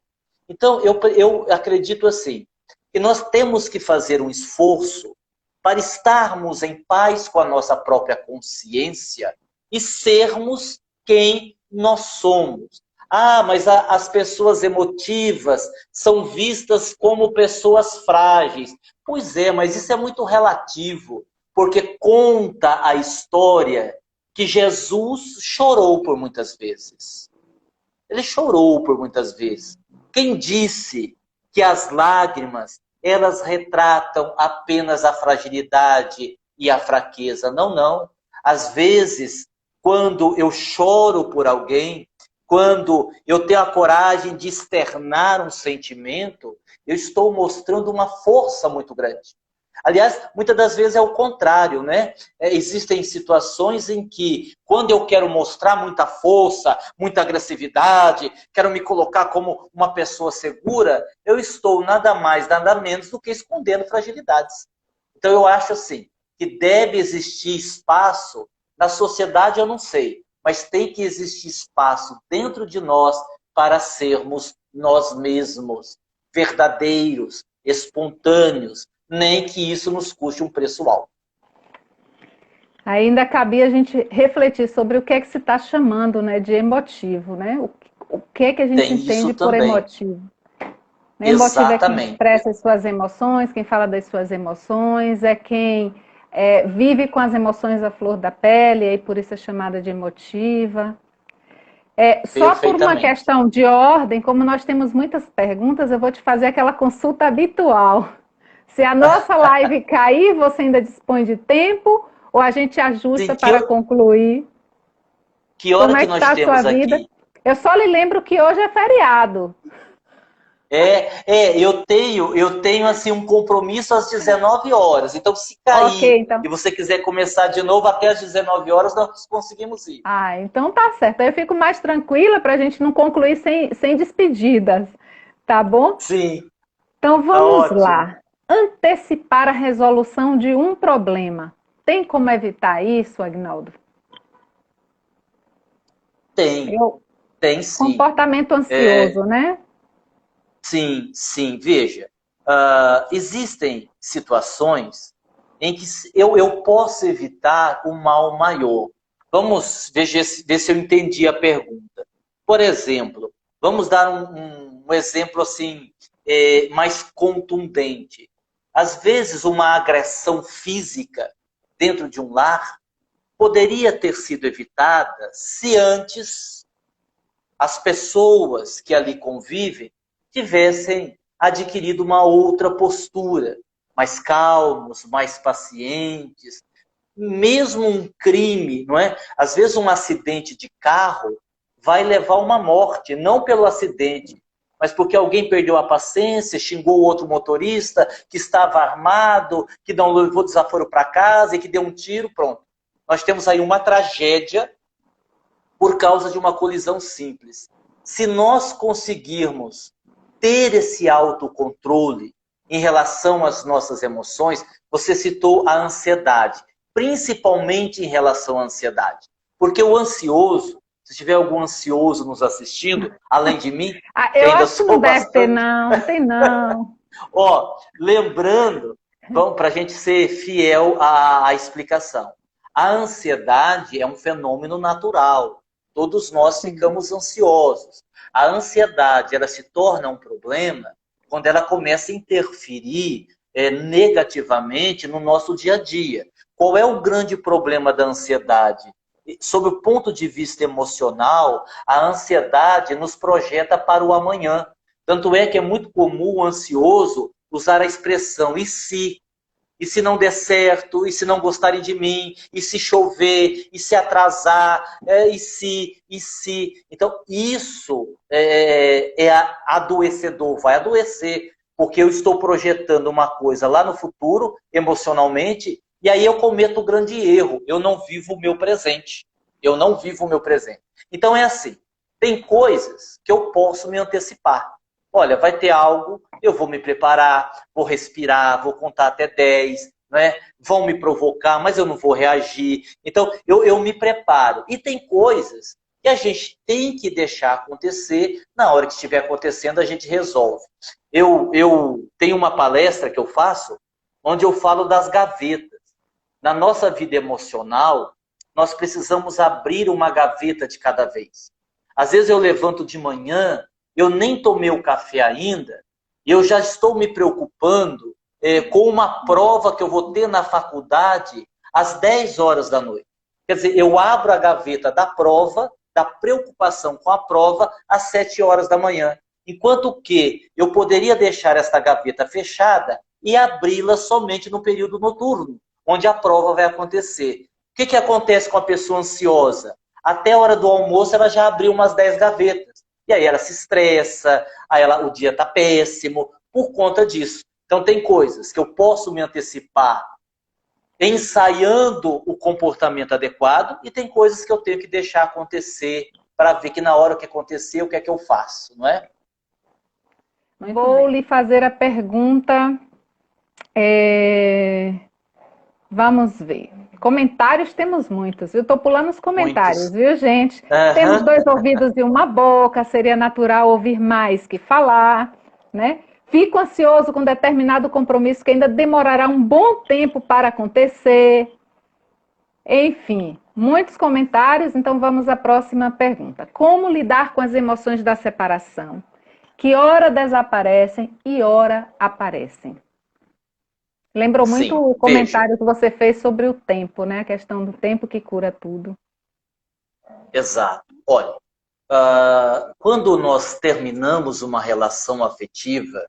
Então, eu acredito assim, que nós temos que fazer um esforço para estarmos em paz com a nossa própria consciência e sermos quem nós somos. Ah, mas as pessoas emotivas são vistas como pessoas frágeis. Pois é, mas isso é muito relativo, porque conta a história que Jesus chorou por muitas vezes. Ele chorou por muitas vezes. Quem disse que as lágrimas, elas retratam apenas a fragilidade e a fraqueza? Não, não. Às vezes, quando eu choro por alguém, quando eu tenho a coragem de externar um sentimento, eu estou mostrando uma força muito grande. Aliás, muitas das vezes é o contrário, né? Existem situações em que, quando eu quero mostrar muita força, muita agressividade, quero me colocar como uma pessoa segura, eu estou nada mais, nada menos do que escondendo fragilidades. Então, eu acho assim, que deve existir espaço, na sociedade eu não sei, mas tem que existir espaço dentro de nós para sermos nós mesmos, verdadeiros, espontâneos, nem que isso nos custe um preço alto. Ainda cabia a gente refletir sobre o que é que se está chamando, né, de emotivo, né? O que é que a gente Tem entende isso por também. emotivo? Emotivo é quem Exatamente. expressa as suas emoções, quem fala das suas emoções, é quem vive com as emoções à flor da pele, e aí por isso é chamada de emotiva. Só por uma questão de ordem, como nós temos muitas perguntas, eu vou te fazer aquela consulta habitual. Se a nossa live cair, você ainda dispõe de tempo ou a gente ajusta para concluir? Que hora que nós temos aqui? Eu só lhe lembro que hoje é feriado. Eu tenho assim um compromisso às 19 horas. Então, se cair e você quiser começar de novo até às 19 horas, nós conseguimos ir. Ah, então tá certo. Aí eu fico mais tranquila para a gente não concluir sem despedidas. Tá bom? Sim. Então vamos lá. Antecipar a resolução de um problema. Tem como evitar isso, Aguinaldo? Tem, Eu, tem sim. comportamento ansioso, né? Sim, sim. Veja, existem situações em que eu posso evitar o mal maior. Vamos ver se eu entendi a pergunta. Por exemplo, vamos dar um exemplo assim, mais contundente. Às vezes, uma agressão física dentro de um lar poderia ter sido evitada se antes as pessoas que ali convivem tivessem adquirido uma outra postura, mais calmos, mais pacientes. Mesmo um crime, não é? Às vezes um acidente de carro vai levar a uma morte, não pelo acidente, mas porque alguém perdeu a paciência, xingou o outro motorista que estava armado, que não levou desaforo para casa e que deu um tiro, pronto. Nós temos aí uma tragédia por causa de uma colisão simples. Se nós conseguirmos ter esse autocontrole em relação às nossas emoções, você citou a ansiedade, principalmente em relação à ansiedade. Porque o ansioso, se tiver algum ansioso nos assistindo, além de mim, Ah, que eu ainda acho que não sou deve ter, bastante... não. Tem não. Ó, lembrando, vamos para a gente ser fiel à explicação. A ansiedade é um fenômeno natural. Todos nós Sim. ficamos ansiosos. A ansiedade, ela se torna um problema quando ela começa a interferir negativamente no nosso dia a dia. Qual é o grande problema da ansiedade? Sob o ponto de vista emocional, a ansiedade nos projeta para o amanhã. Tanto é que é muito comum o ansioso usar a expressão e se? E se não der certo? E se não gostarem de mim? E se chover? E se atrasar? E se? E se? Então, isso é adoecedor, vai adoecer, porque eu estou projetando uma coisa lá no futuro, emocionalmente, e aí eu cometo o grande erro. Eu não vivo o meu presente. Eu não vivo o meu presente. Então, é assim. Tem coisas que eu posso me antecipar. Olha, vai ter algo, eu vou me preparar, vou respirar, vou contar até 10, né? Vão me provocar, mas eu não vou reagir. Então, eu me preparo. E tem coisas que a gente tem que deixar acontecer, na hora que estiver acontecendo, a gente resolve. Eu tenho uma palestra que eu faço, onde eu falo das gavetas. Na nossa vida emocional, nós precisamos abrir uma gaveta de cada vez. Às vezes eu levanto de manhã, eu nem tomei o café ainda, e eu já estou me preocupando com uma prova que eu vou ter na faculdade às 10 horas da noite. Quer dizer, eu abro a gaveta da prova, da preocupação com a prova, às 7 horas da manhã. Enquanto que eu poderia deixar esta gaveta fechada e abri-la somente no período noturno, onde a prova vai acontecer. O que acontece com a pessoa ansiosa? Até a hora do almoço ela já abriu umas 10 gavetas. E aí ela se estressa, o dia está péssimo por conta disso. Então tem coisas que eu posso me antecipar ensaiando o comportamento adequado e tem coisas que eu tenho que deixar acontecer para ver que na hora que acontecer, o que é que eu faço, não é? Vou lhe fazer a pergunta. Vamos ver. Comentários temos muitos. Eu estou pulando os comentários, Muitos. viu, gente? Temos Aham. 2 ouvidos e uma boca. Seria natural ouvir mais que falar, né? Fico ansioso com determinado compromisso que ainda demorará um bom tempo para acontecer. Enfim, muitos comentários. Então vamos à próxima pergunta. Como lidar com as emoções da separação? Que ora desaparecem e ora aparecem. Lembrou muito Sim, o veja, comentário que você fez sobre o tempo, né? A questão do tempo que cura tudo. exato. Olha, quando nós terminamos uma relação afetiva,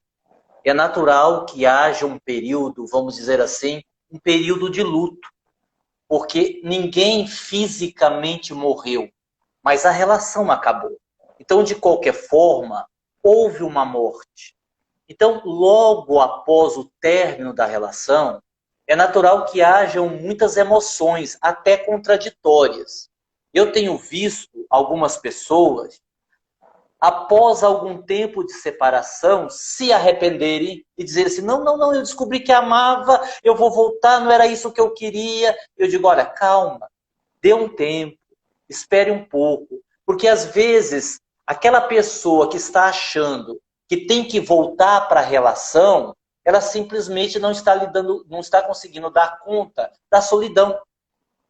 é natural que haja um período, vamos dizer assim, um período de luto, porque ninguém fisicamente morreu, mas a relação acabou. Então, de qualquer forma, houve uma morte. Então, logo após o término da relação, é natural que hajam muitas emoções, até contraditórias. Eu tenho visto algumas pessoas, após algum tempo de separação, se arrependerem e dizer assim, não, não, não, eu descobri que amava, eu vou voltar, não era isso que eu queria. Eu digo, olha, calma, dê um tempo, espere um pouco. Porque às vezes aquela pessoa que está achando que tem que voltar para a relação, ela simplesmente não está lidando, não está conseguindo dar conta da solidão.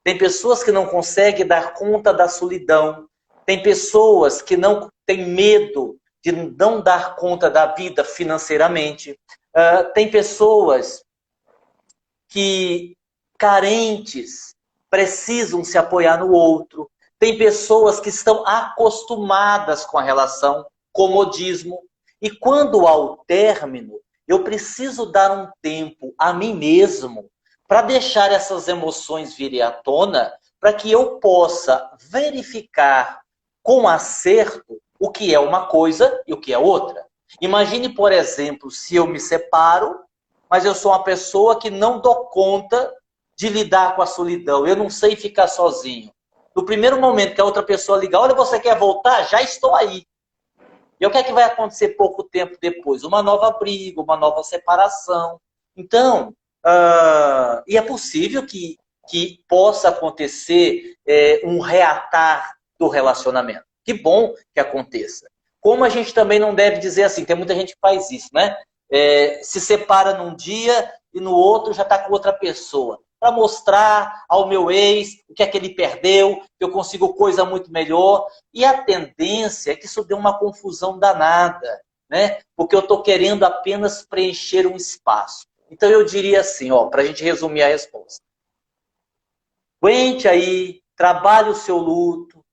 Tem pessoas que não conseguem dar conta da solidão. Tem pessoas que não têm medo de não dar conta da vida financeiramente. Tem pessoas que, carentes, precisam se apoiar no outro. Tem pessoas que estão acostumadas com a relação, comodismo. E quando há o término, eu preciso dar um tempo a mim mesmo para deixar essas emoções virem à tona, para que eu possa verificar com acerto o que é uma coisa e o que é outra. Imagine, por exemplo, se eu me separo, mas eu sou uma pessoa que não dou conta de lidar com a solidão. Eu não sei ficar sozinho. No primeiro momento que a outra pessoa ligar, olha, você quer voltar? Já estou aí. E o que é que vai acontecer pouco tempo depois? Uma nova briga, uma nova separação. Então, e é possível que possa acontecer um reatar do relacionamento. Que bom que aconteça. Como a gente também não deve dizer assim, tem muita gente que faz isso, né? Se separa num dia e no outro já está com outra pessoa. Para mostrar ao meu ex o que é que ele perdeu, que eu consigo coisa muito melhor. E a tendência é que isso dê uma confusão danada, né? Porque eu estou querendo apenas preencher um espaço. Então eu diria assim, para a gente resumir a resposta. Aguente aí, trabalhe o seu luto,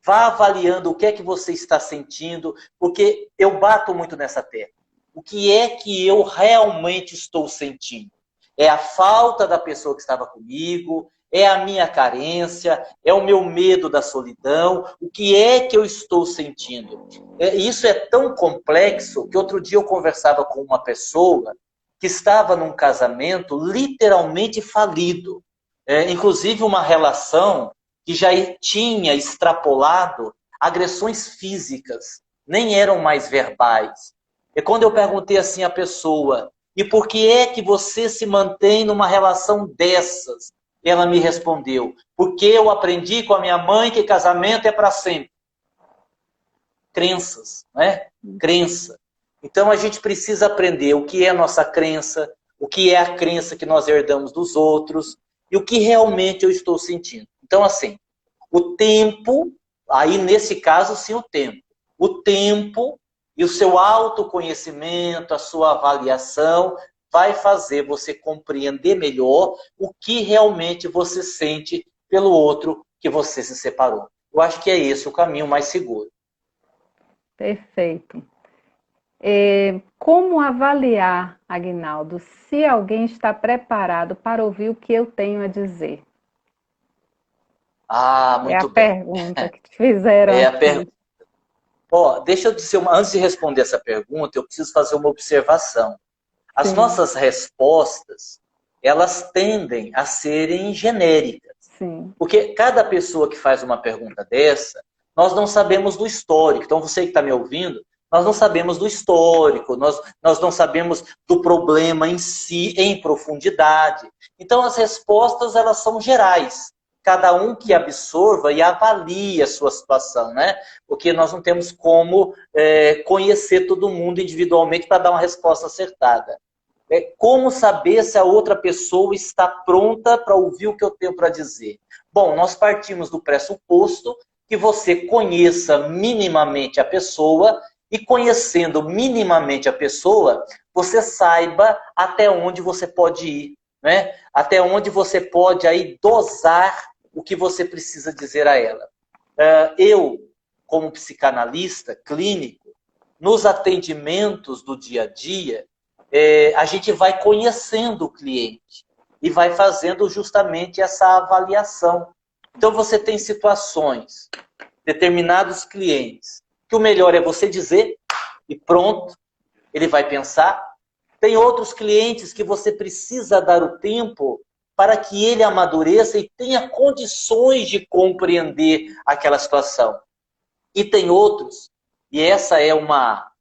vá avaliando o que é que você está sentindo, porque eu bato muito nessa tecla. O que é que eu realmente estou sentindo? É a falta da pessoa que estava comigo? É a minha carência? É o meu medo da solidão? O que é que eu estou sentindo? Isso é tão complexo que outro dia eu conversava com uma pessoa que estava num casamento literalmente falido. Inclusive uma relação que já tinha extrapolado agressões físicas, nem eram mais verbais. E quando eu perguntei assim à pessoa, e por que é que você se mantém numa relação dessas? Ela me respondeu, porque eu aprendi com a minha mãe que casamento é para sempre. Crenças, né? Crença. Então a gente precisa aprender o que é a nossa crença, o que é a crença que nós herdamos dos outros e o que realmente eu estou sentindo. Então, assim, o tempo, aí nesse caso sim o tempo e o seu autoconhecimento, a sua avaliação, vai fazer você compreender melhor o que realmente você sente pelo outro que você se separou. Eu acho que é esse o caminho mais seguro. Perfeito. Como avaliar, Aguinaldo, se alguém está preparado para ouvir o que eu tenho a dizer? É a Muito bem. pergunta que te fizeram É a aqui. pergunta. Deixa eu dizer, antes de responder essa pergunta, eu preciso fazer uma observação. As Sim, nossas respostas, elas tendem a serem genéricas. sim. Porque cada pessoa que faz uma pergunta dessa, nós não sabemos do histórico. Então, você que está me ouvindo, nós não sabemos do histórico, nós não sabemos do problema em si, em profundidade. Então, as respostas, elas são gerais. Cada um que absorva e avalie a sua situação, né? Porque nós não temos como conhecer todo mundo individualmente para dar uma resposta acertada. Como saber se a outra pessoa está pronta para ouvir o que eu tenho para dizer? Bom, nós partimos do pressuposto que você conheça minimamente a pessoa e, conhecendo minimamente a pessoa, você saiba até onde você pode ir, né? Até onde você pode aí dosar o que você precisa dizer a ela. Eu, como psicanalista clínico, nos atendimentos do dia a dia, a gente vai conhecendo o cliente e vai fazendo justamente essa avaliação. Então, você tem situações, determinados clientes, que o melhor é você dizer e pronto, ele vai pensar. Tem outros clientes que você precisa dar o tempo para que ele amadureça e tenha condições de compreender aquela situação. E tem outros, e essa é uma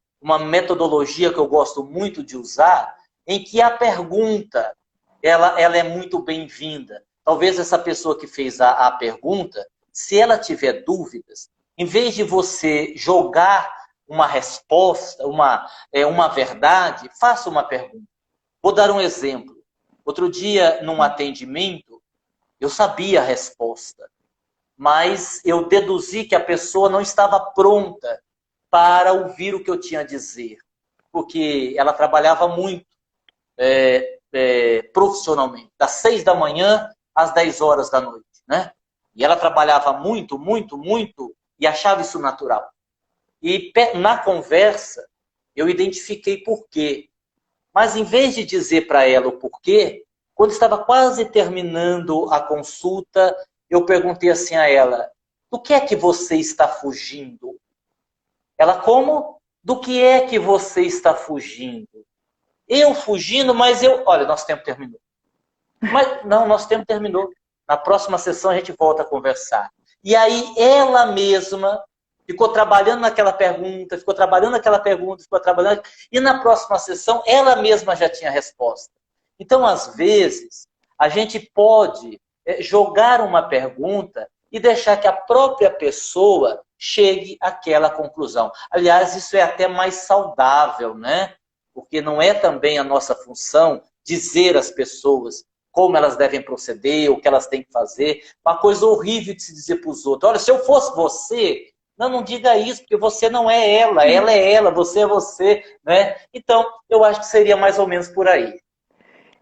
metodologia que eu gosto muito de usar, em que a pergunta ela é muito bem-vinda. Talvez essa pessoa que fez a pergunta, se ela tiver dúvidas, em vez de você jogar uma resposta, uma verdade, faça uma pergunta. Vou dar um exemplo. Outro dia, num atendimento, eu sabia a resposta, mas eu deduzi que a pessoa não estava pronta para ouvir o que eu tinha a dizer, porque ela trabalhava muito profissionalmente, das 6 da manhã às 10 horas da noite, né? E ela trabalhava muito, muito, muito, e achava isso natural. E na conversa, eu identifiquei por quê. Mas em vez de dizer para ela o porquê, quando estava quase terminando a consulta, eu perguntei assim a ela: do que é que você está fugindo? Ela: como? Do que é que você está fugindo? Eu fugindo, mas eu... Olha, nosso tempo terminou. Mas não, nosso tempo terminou. Na próxima sessão a gente volta a conversar. E aí ela mesma ficou trabalhando naquela pergunta, ficou trabalhando naquela pergunta, ficou trabalhando... E na próxima sessão ela mesma já tinha a resposta. Então, às vezes, a gente pode jogar uma pergunta e deixar que a própria pessoa chegue àquela conclusão. Aliás, isso é até mais saudável, né? Porque não é também a nossa função dizer às pessoas como elas devem proceder, o que elas têm que fazer. Uma coisa horrível de se dizer para os outros: olha, se eu fosse você, não diga isso, porque você não é ela é ela, você é você, né? Então, eu acho que seria mais ou menos por aí.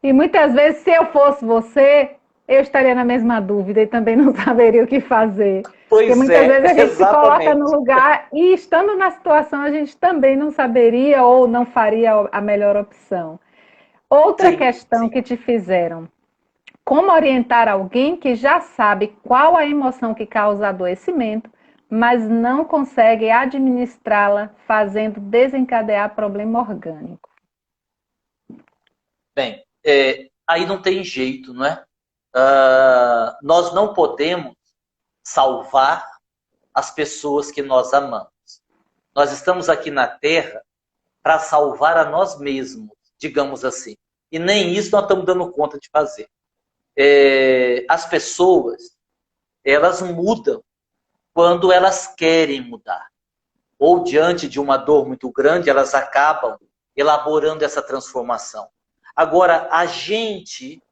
E muitas vezes, se eu fosse você, eu estaria na mesma dúvida e também não saberia o que fazer. Porque Pois muitas é, vezes a gente se coloca no exatamente. lugar e, estando na situação, a gente também não saberia ou não faria a melhor opção. Outra Sim, questão sim. que te fizeram: como orientar alguém que já sabe qual a emoção que causa adoecimento, mas não consegue administrá-la, fazendo desencadear problema orgânico? Bem, aí não tem jeito, não é? Nós não podemos salvar as pessoas que nós amamos. Nós estamos aqui na Terra para salvar a nós mesmos, digamos assim. E nem isso nós estamos dando conta de fazer. As pessoas, elas mudam quando elas querem mudar. Ou diante de uma dor muito grande, elas acabam elaborando essa transformação. Agora, a gente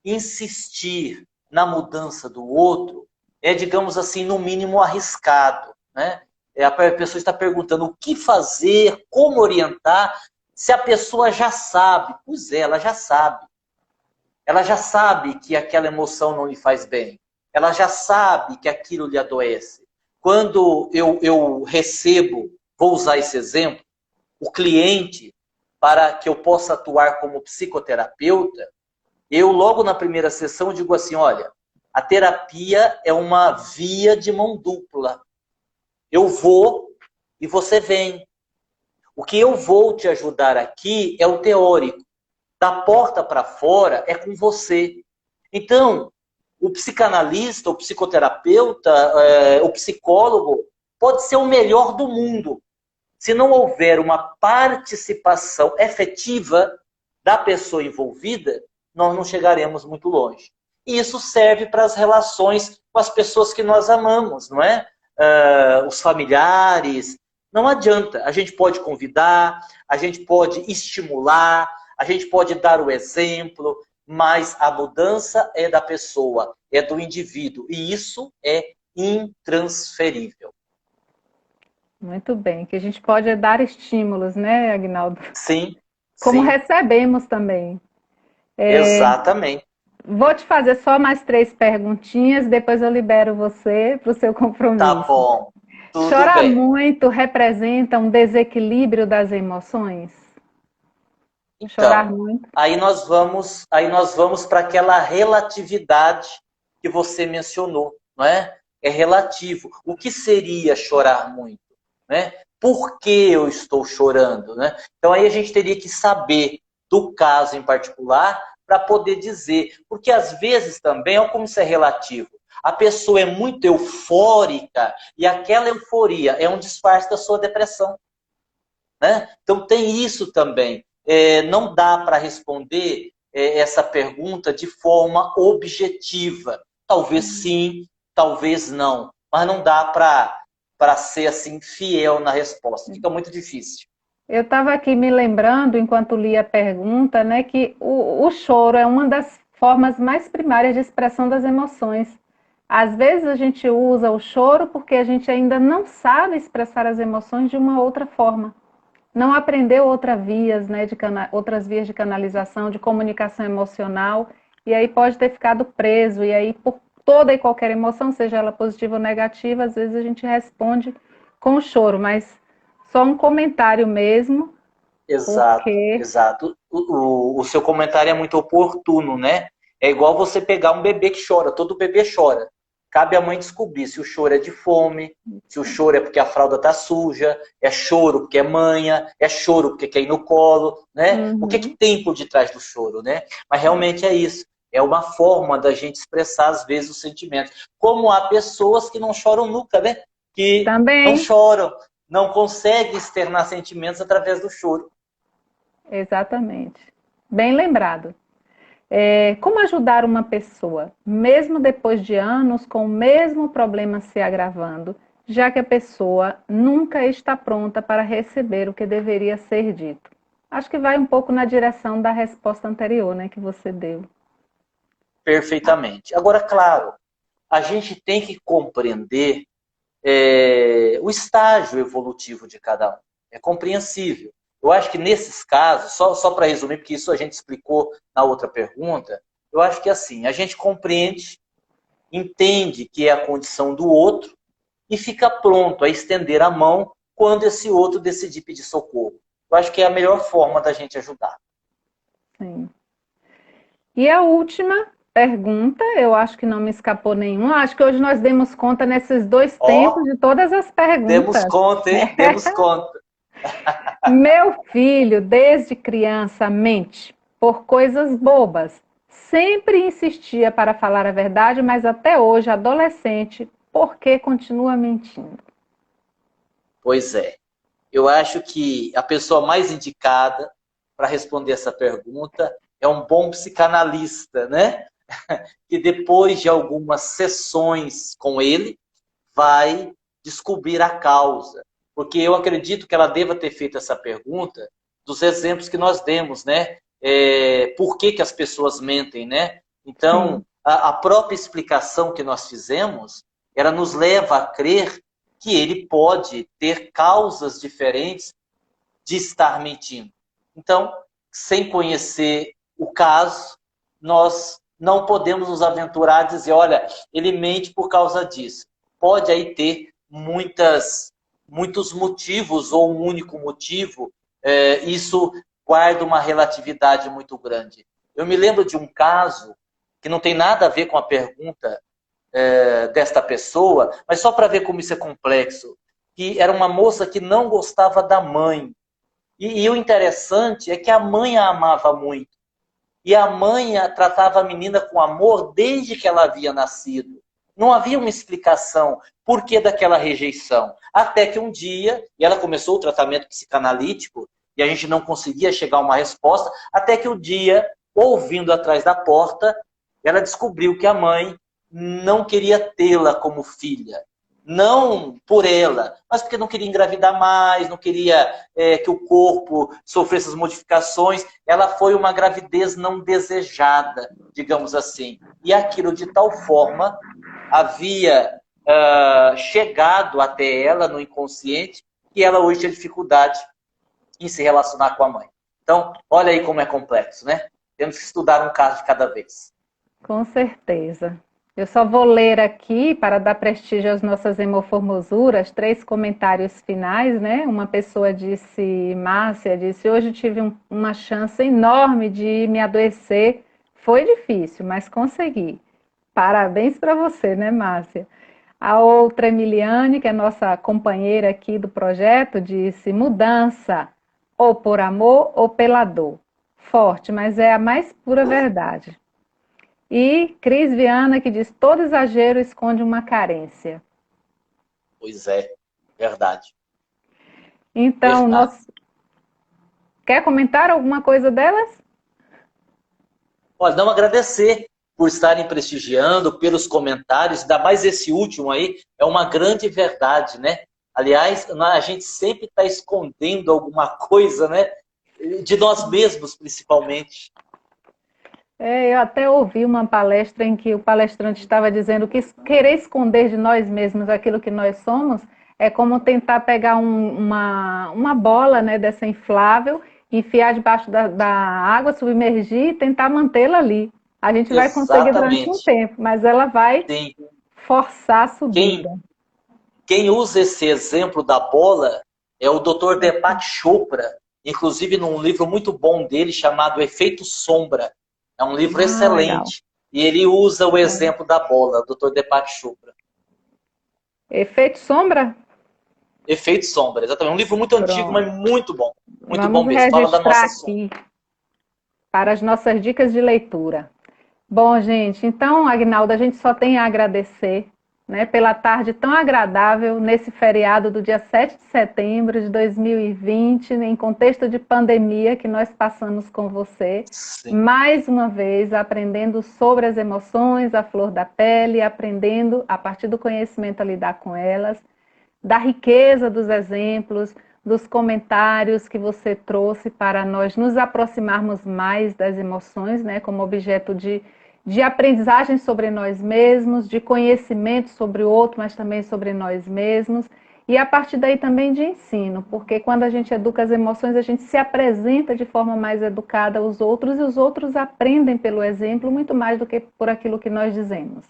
insistir na mudança do outro é, digamos assim, no mínimo arriscado, né? A pessoa está perguntando o que fazer, como orientar, se a pessoa já sabe. Pois é, ela já sabe. Ela já sabe que aquela emoção não lhe faz bem. Ela já sabe que aquilo lhe adoece. Quando eu recebo, vou usar esse exemplo, o cliente, para que eu possa atuar como psicoterapeuta, eu logo na primeira sessão digo assim: olha, a terapia é uma via de mão dupla. Eu vou e você vem. O que eu vou te ajudar aqui é o teórico. Da porta para fora é com você. Então, o psicanalista, o psicoterapeuta, o psicólogo pode ser o melhor do mundo. Se não houver uma participação efetiva da pessoa envolvida, nós não chegaremos muito longe. E isso serve para as relações com as pessoas que nós amamos, não é? Os familiares. Não adianta. A gente pode convidar, a gente pode estimular, a gente pode dar o exemplo, mas a mudança é da pessoa, é do indivíduo. E isso é intransferível. Muito bem, que a gente pode dar estímulos, né, Agnaldo? Sim, Como sim, recebemos também. exatamente. Vou te fazer só mais 3 perguntinhas, depois eu libero você para o seu Tá compromisso. bom, tudo Chorar bem. muito representa um desequilíbrio das emoções? Chorar Então, muito. aí nós vamos para aquela relatividade que você mencionou, não é? É relativo. O que seria chorar muito, né? Por que eu estou chorando, né? Então aí a gente teria que saber do caso em particular para poder dizer, porque às vezes também, olha como isso é relativo. A pessoa é muito eufórica e aquela euforia é um disfarce da sua depressão, né? Então tem isso também. Não dá para responder essa pergunta de forma objetiva. Talvez sim, talvez não. Mas não dá para para ser assim fiel na resposta. Fica muito difícil. Eu estava aqui me lembrando, enquanto li a pergunta, né, que o choro é uma das formas mais primárias de expressão das emoções. Às vezes a gente usa o choro porque a gente ainda não sabe expressar as emoções de uma outra forma. Não aprendeu outras vias de canalização, de comunicação emocional, e aí pode ter ficado preso, e aí por toda e qualquer emoção, seja ela positiva ou negativa, às vezes a gente responde com o choro, mas só um comentário mesmo, Exato, porque exato. O seu comentário é muito oportuno, né? É igual você pegar um bebê que chora, todo bebê chora. Cabe à mãe descobrir se o choro é de fome, se o choro é porque a fralda está suja, é choro porque é manha, é choro porque quer ir no colo, né? O que tem por detrás do choro, né? Mas realmente é isso. É uma forma da gente expressar, às vezes, os sentimentos. Como há pessoas que não choram nunca, né? Que não também, choram, não conseguem externar sentimentos através do choro. exatamente, bem lembrado. Como ajudar uma pessoa, mesmo depois de anos, com o mesmo problema se agravando, já que a pessoa nunca está pronta para receber o que deveria ser dito? Acho que vai um pouco na direção da resposta anterior, né, que você deu. Perfeitamente. Agora, claro, a gente tem que compreender o estágio evolutivo de cada um. É compreensível. Eu acho que nesses casos, só para resumir, porque isso a gente explicou na outra pergunta, eu acho que assim, a gente compreende, entende que é a condição do outro e fica pronto a estender a mão quando esse outro decidir pedir socorro. Eu acho que é a melhor forma da gente ajudar. Sim. E a última pergunta, eu acho que não me escapou nenhuma. Acho que hoje nós demos conta nesses dois tempos Ó, de todas as demos perguntas. conta, hein? Demos conta. Meu filho, desde criança, mente por coisas bobas. Sempre insistia para falar a verdade, mas até hoje, adolescente, por que continua mentindo? Pois é. Eu acho que a pessoa mais indicada para responder essa pergunta é um bom psicanalista, né? Que depois de algumas sessões com ele, vai descobrir a causa. Porque eu acredito que ela deva ter feito essa pergunta dos exemplos que nós demos, né? Por que as pessoas mentem, né? Então, Sim, a própria explicação que nós fizemos, ela nos leva a crer que ele pode ter causas diferentes de estar mentindo. Então, sem conhecer o caso, nós não podemos nos aventurar a dizer, olha, ele mente por causa disso. Pode aí ter muitos motivos ou um único motivo, isso guarda uma relatividade muito grande. Eu me lembro de um caso que não tem nada a ver com a pergunta desta pessoa, mas só para ver como isso é complexo, que era uma moça que não gostava da mãe. E o interessante é que a mãe a amava muito. E a mãe tratava a menina com amor desde que ela havia nascido. Não havia uma explicação por que daquela rejeição. Até que um dia, e ela começou o tratamento psicanalítico, e a gente não conseguia chegar a uma resposta, até que um dia, ouvindo atrás da porta, ela descobriu que a mãe não queria tê-la como filha. Não por ela, mas porque não queria engravidar mais, não queria que o corpo sofresse as modificações. Ela foi uma gravidez não desejada, digamos assim. E aquilo de tal forma havia chegado até ela no inconsciente que ela hoje tinha dificuldade em se relacionar com a mãe. Então, olha aí como é complexo, né? Temos que estudar um caso de cada vez. com certeza. Eu só vou ler aqui, para dar prestígio às nossas hemoformosuras, 3 comentários finais, né? Uma pessoa disse, Márcia, disse, hoje tive uma chance enorme de me adoecer. Foi difícil, mas consegui. Parabéns para você, né, Márcia? A outra, Emiliane, que é nossa companheira aqui do projeto, disse, mudança, ou por amor ou pela dor. Forte, mas é a mais pura verdade. E Cris Viana, que diz: todo exagero esconde uma carência. Pois é, verdade. Então, Verdade. nós... quer comentar alguma coisa delas? Olha, não agradecer por estarem prestigiando, pelos comentários, ainda mais esse último aí, é uma grande verdade, né? Aliás, a gente sempre está escondendo alguma coisa, né? De nós mesmos, principalmente. Eu até ouvi uma palestra em que o palestrante estava dizendo que querer esconder de nós mesmos aquilo que nós somos é como tentar pegar uma bola, né, dessa inflável, enfiar debaixo da água, submergir e tentar mantê-la ali. A gente vai conseguir durante um Exatamente. tempo, mas ela vai Sim. forçar a subida. Quem usa esse exemplo da bola é o Dr. Deepak Chopra, inclusive num livro muito bom dele chamado Efeito Sombra. É um livro Legal. excelente. E ele usa o exemplo da bola, Dr. Deepak Chopra. Efeito sombra? Efeito Sombra, exatamente. Um livro muito antigo, Pronto. mas muito bom. Muito bom Vamos mesmo. Fala da registrar nossa sombra. aqui para as nossas dicas de leitura. Bom, gente, então, Agnaldo, a gente só tem a agradecer, né, pela tarde tão agradável nesse feriado do dia 7 de setembro de 2020, em contexto de pandemia que nós passamos com você. Sim. Mais uma vez, aprendendo sobre as emoções, a flor da pele, aprendendo, a partir do conhecimento, a lidar com elas, da riqueza dos exemplos, dos comentários que você trouxe para nós nos aproximarmos mais das emoções, né, como objeto de aprendizagem sobre nós mesmos, de conhecimento sobre o outro, mas também sobre nós mesmos, e a partir daí também de ensino, porque quando a gente educa as emoções, a gente se apresenta de forma mais educada aos outros, e os outros aprendem pelo exemplo muito mais do que por aquilo que nós dizemos.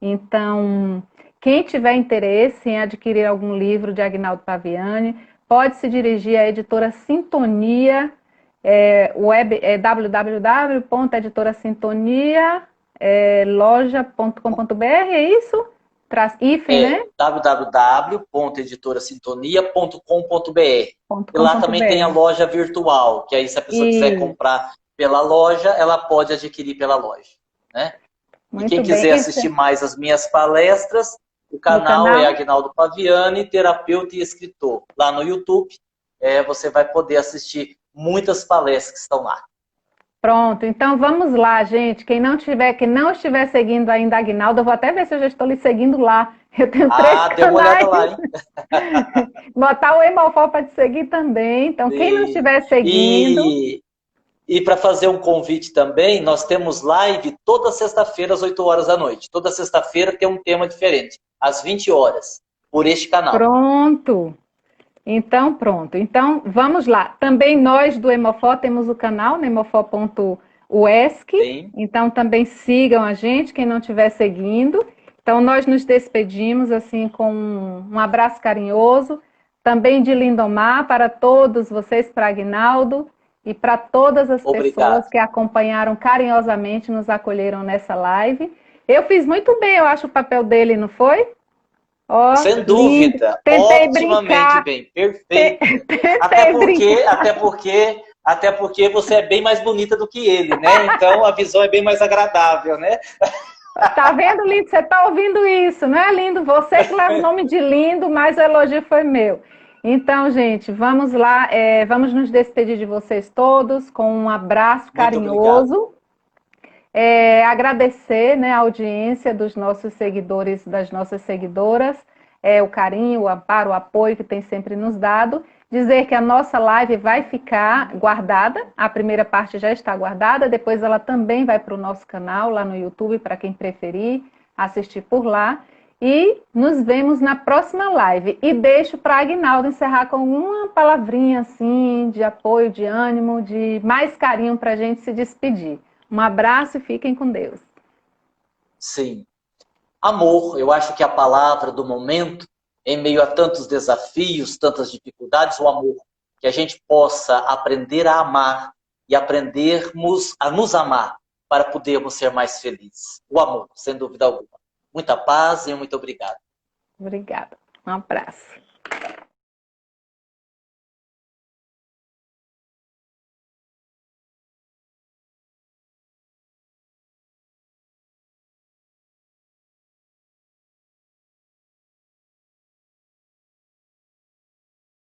Então, quem tiver interesse em adquirir algum livro de Agnaldo Paviani, pode se dirigir à editora Sintonia, www.editorasintonia.loja.com.br, é isso? Hífen, né? www.editorasintonia.com.br. E lá também tem a .com.br. loja virtual, que aí se a pessoa quiser E comprar pela loja, ela pode adquirir pela loja, né? E quem muito bem. quiser Isso assistir mais as minhas palestras, o no canal é canal. Agnaldo Paviani, terapeuta e escritor. Lá no YouTube, você vai poder assistir muitas palestras que estão lá. Pronto, então vamos lá, gente. Quem não estiver seguindo ainda a Agnaldo, eu vou até ver se eu já estou lhe seguindo lá. Eu tenho 3 Dê uma olhada canais. lá, hein? Botar o Emofó para te seguir também. Então, quem não E, estiver seguindo, e para fazer um convite também, nós temos live toda sexta-feira às 8 horas da noite. Toda sexta-feira tem um tema diferente, às 20 horas, por este canal. pronto. Então, pronto. Então, vamos lá. Também nós do Hemofó temos o canal, né, hemofó.uesc. Sim. Então, também sigam a gente, quem não estiver seguindo. Então, nós nos despedimos assim com um abraço carinhoso. Também de Lindomar para todos vocês, para Agnaldo e para todas as Obrigado. pessoas que acompanharam carinhosamente, nos acolheram nessa live. Eu fiz muito bem, eu acho, o papel dele, não foi? Ó, Sem lindo. dúvida, Tentei otimamente brincar. bem, perfeito. Tentei brincar. Até porque você é bem mais bonita do que ele, né? Então a visão é bem mais agradável, né? Tá vendo, lindo? Você tá ouvindo isso, não é lindo? Você que leva o nome de lindo, mas o elogio foi meu. Então, gente, vamos lá, vamos nos despedir de vocês todos com um abraço Muito obrigado. carinhoso. Agradecer, né, a audiência dos nossos seguidores, das nossas seguidoras, o carinho, o amparo, o apoio que tem sempre nos dado. Dizer que a nossa live vai ficar guardada, a primeira parte já está guardada, depois ela também vai para o nosso canal, lá no YouTube, para quem preferir assistir por lá. E nos vemos na próxima live. E deixo para Agnaldo encerrar com uma palavrinha assim, de apoio, de ânimo, de mais carinho para a gente se despedir. Um abraço e fiquem com Deus. Sim. Amor, eu acho que a palavra do momento, em meio a tantos desafios, tantas dificuldades, o amor. Que a gente possa aprender a amar e aprendermos a nos amar para podermos ser mais felizes. O amor, sem dúvida alguma. Muita paz e muito obrigado. Obrigada. Um abraço.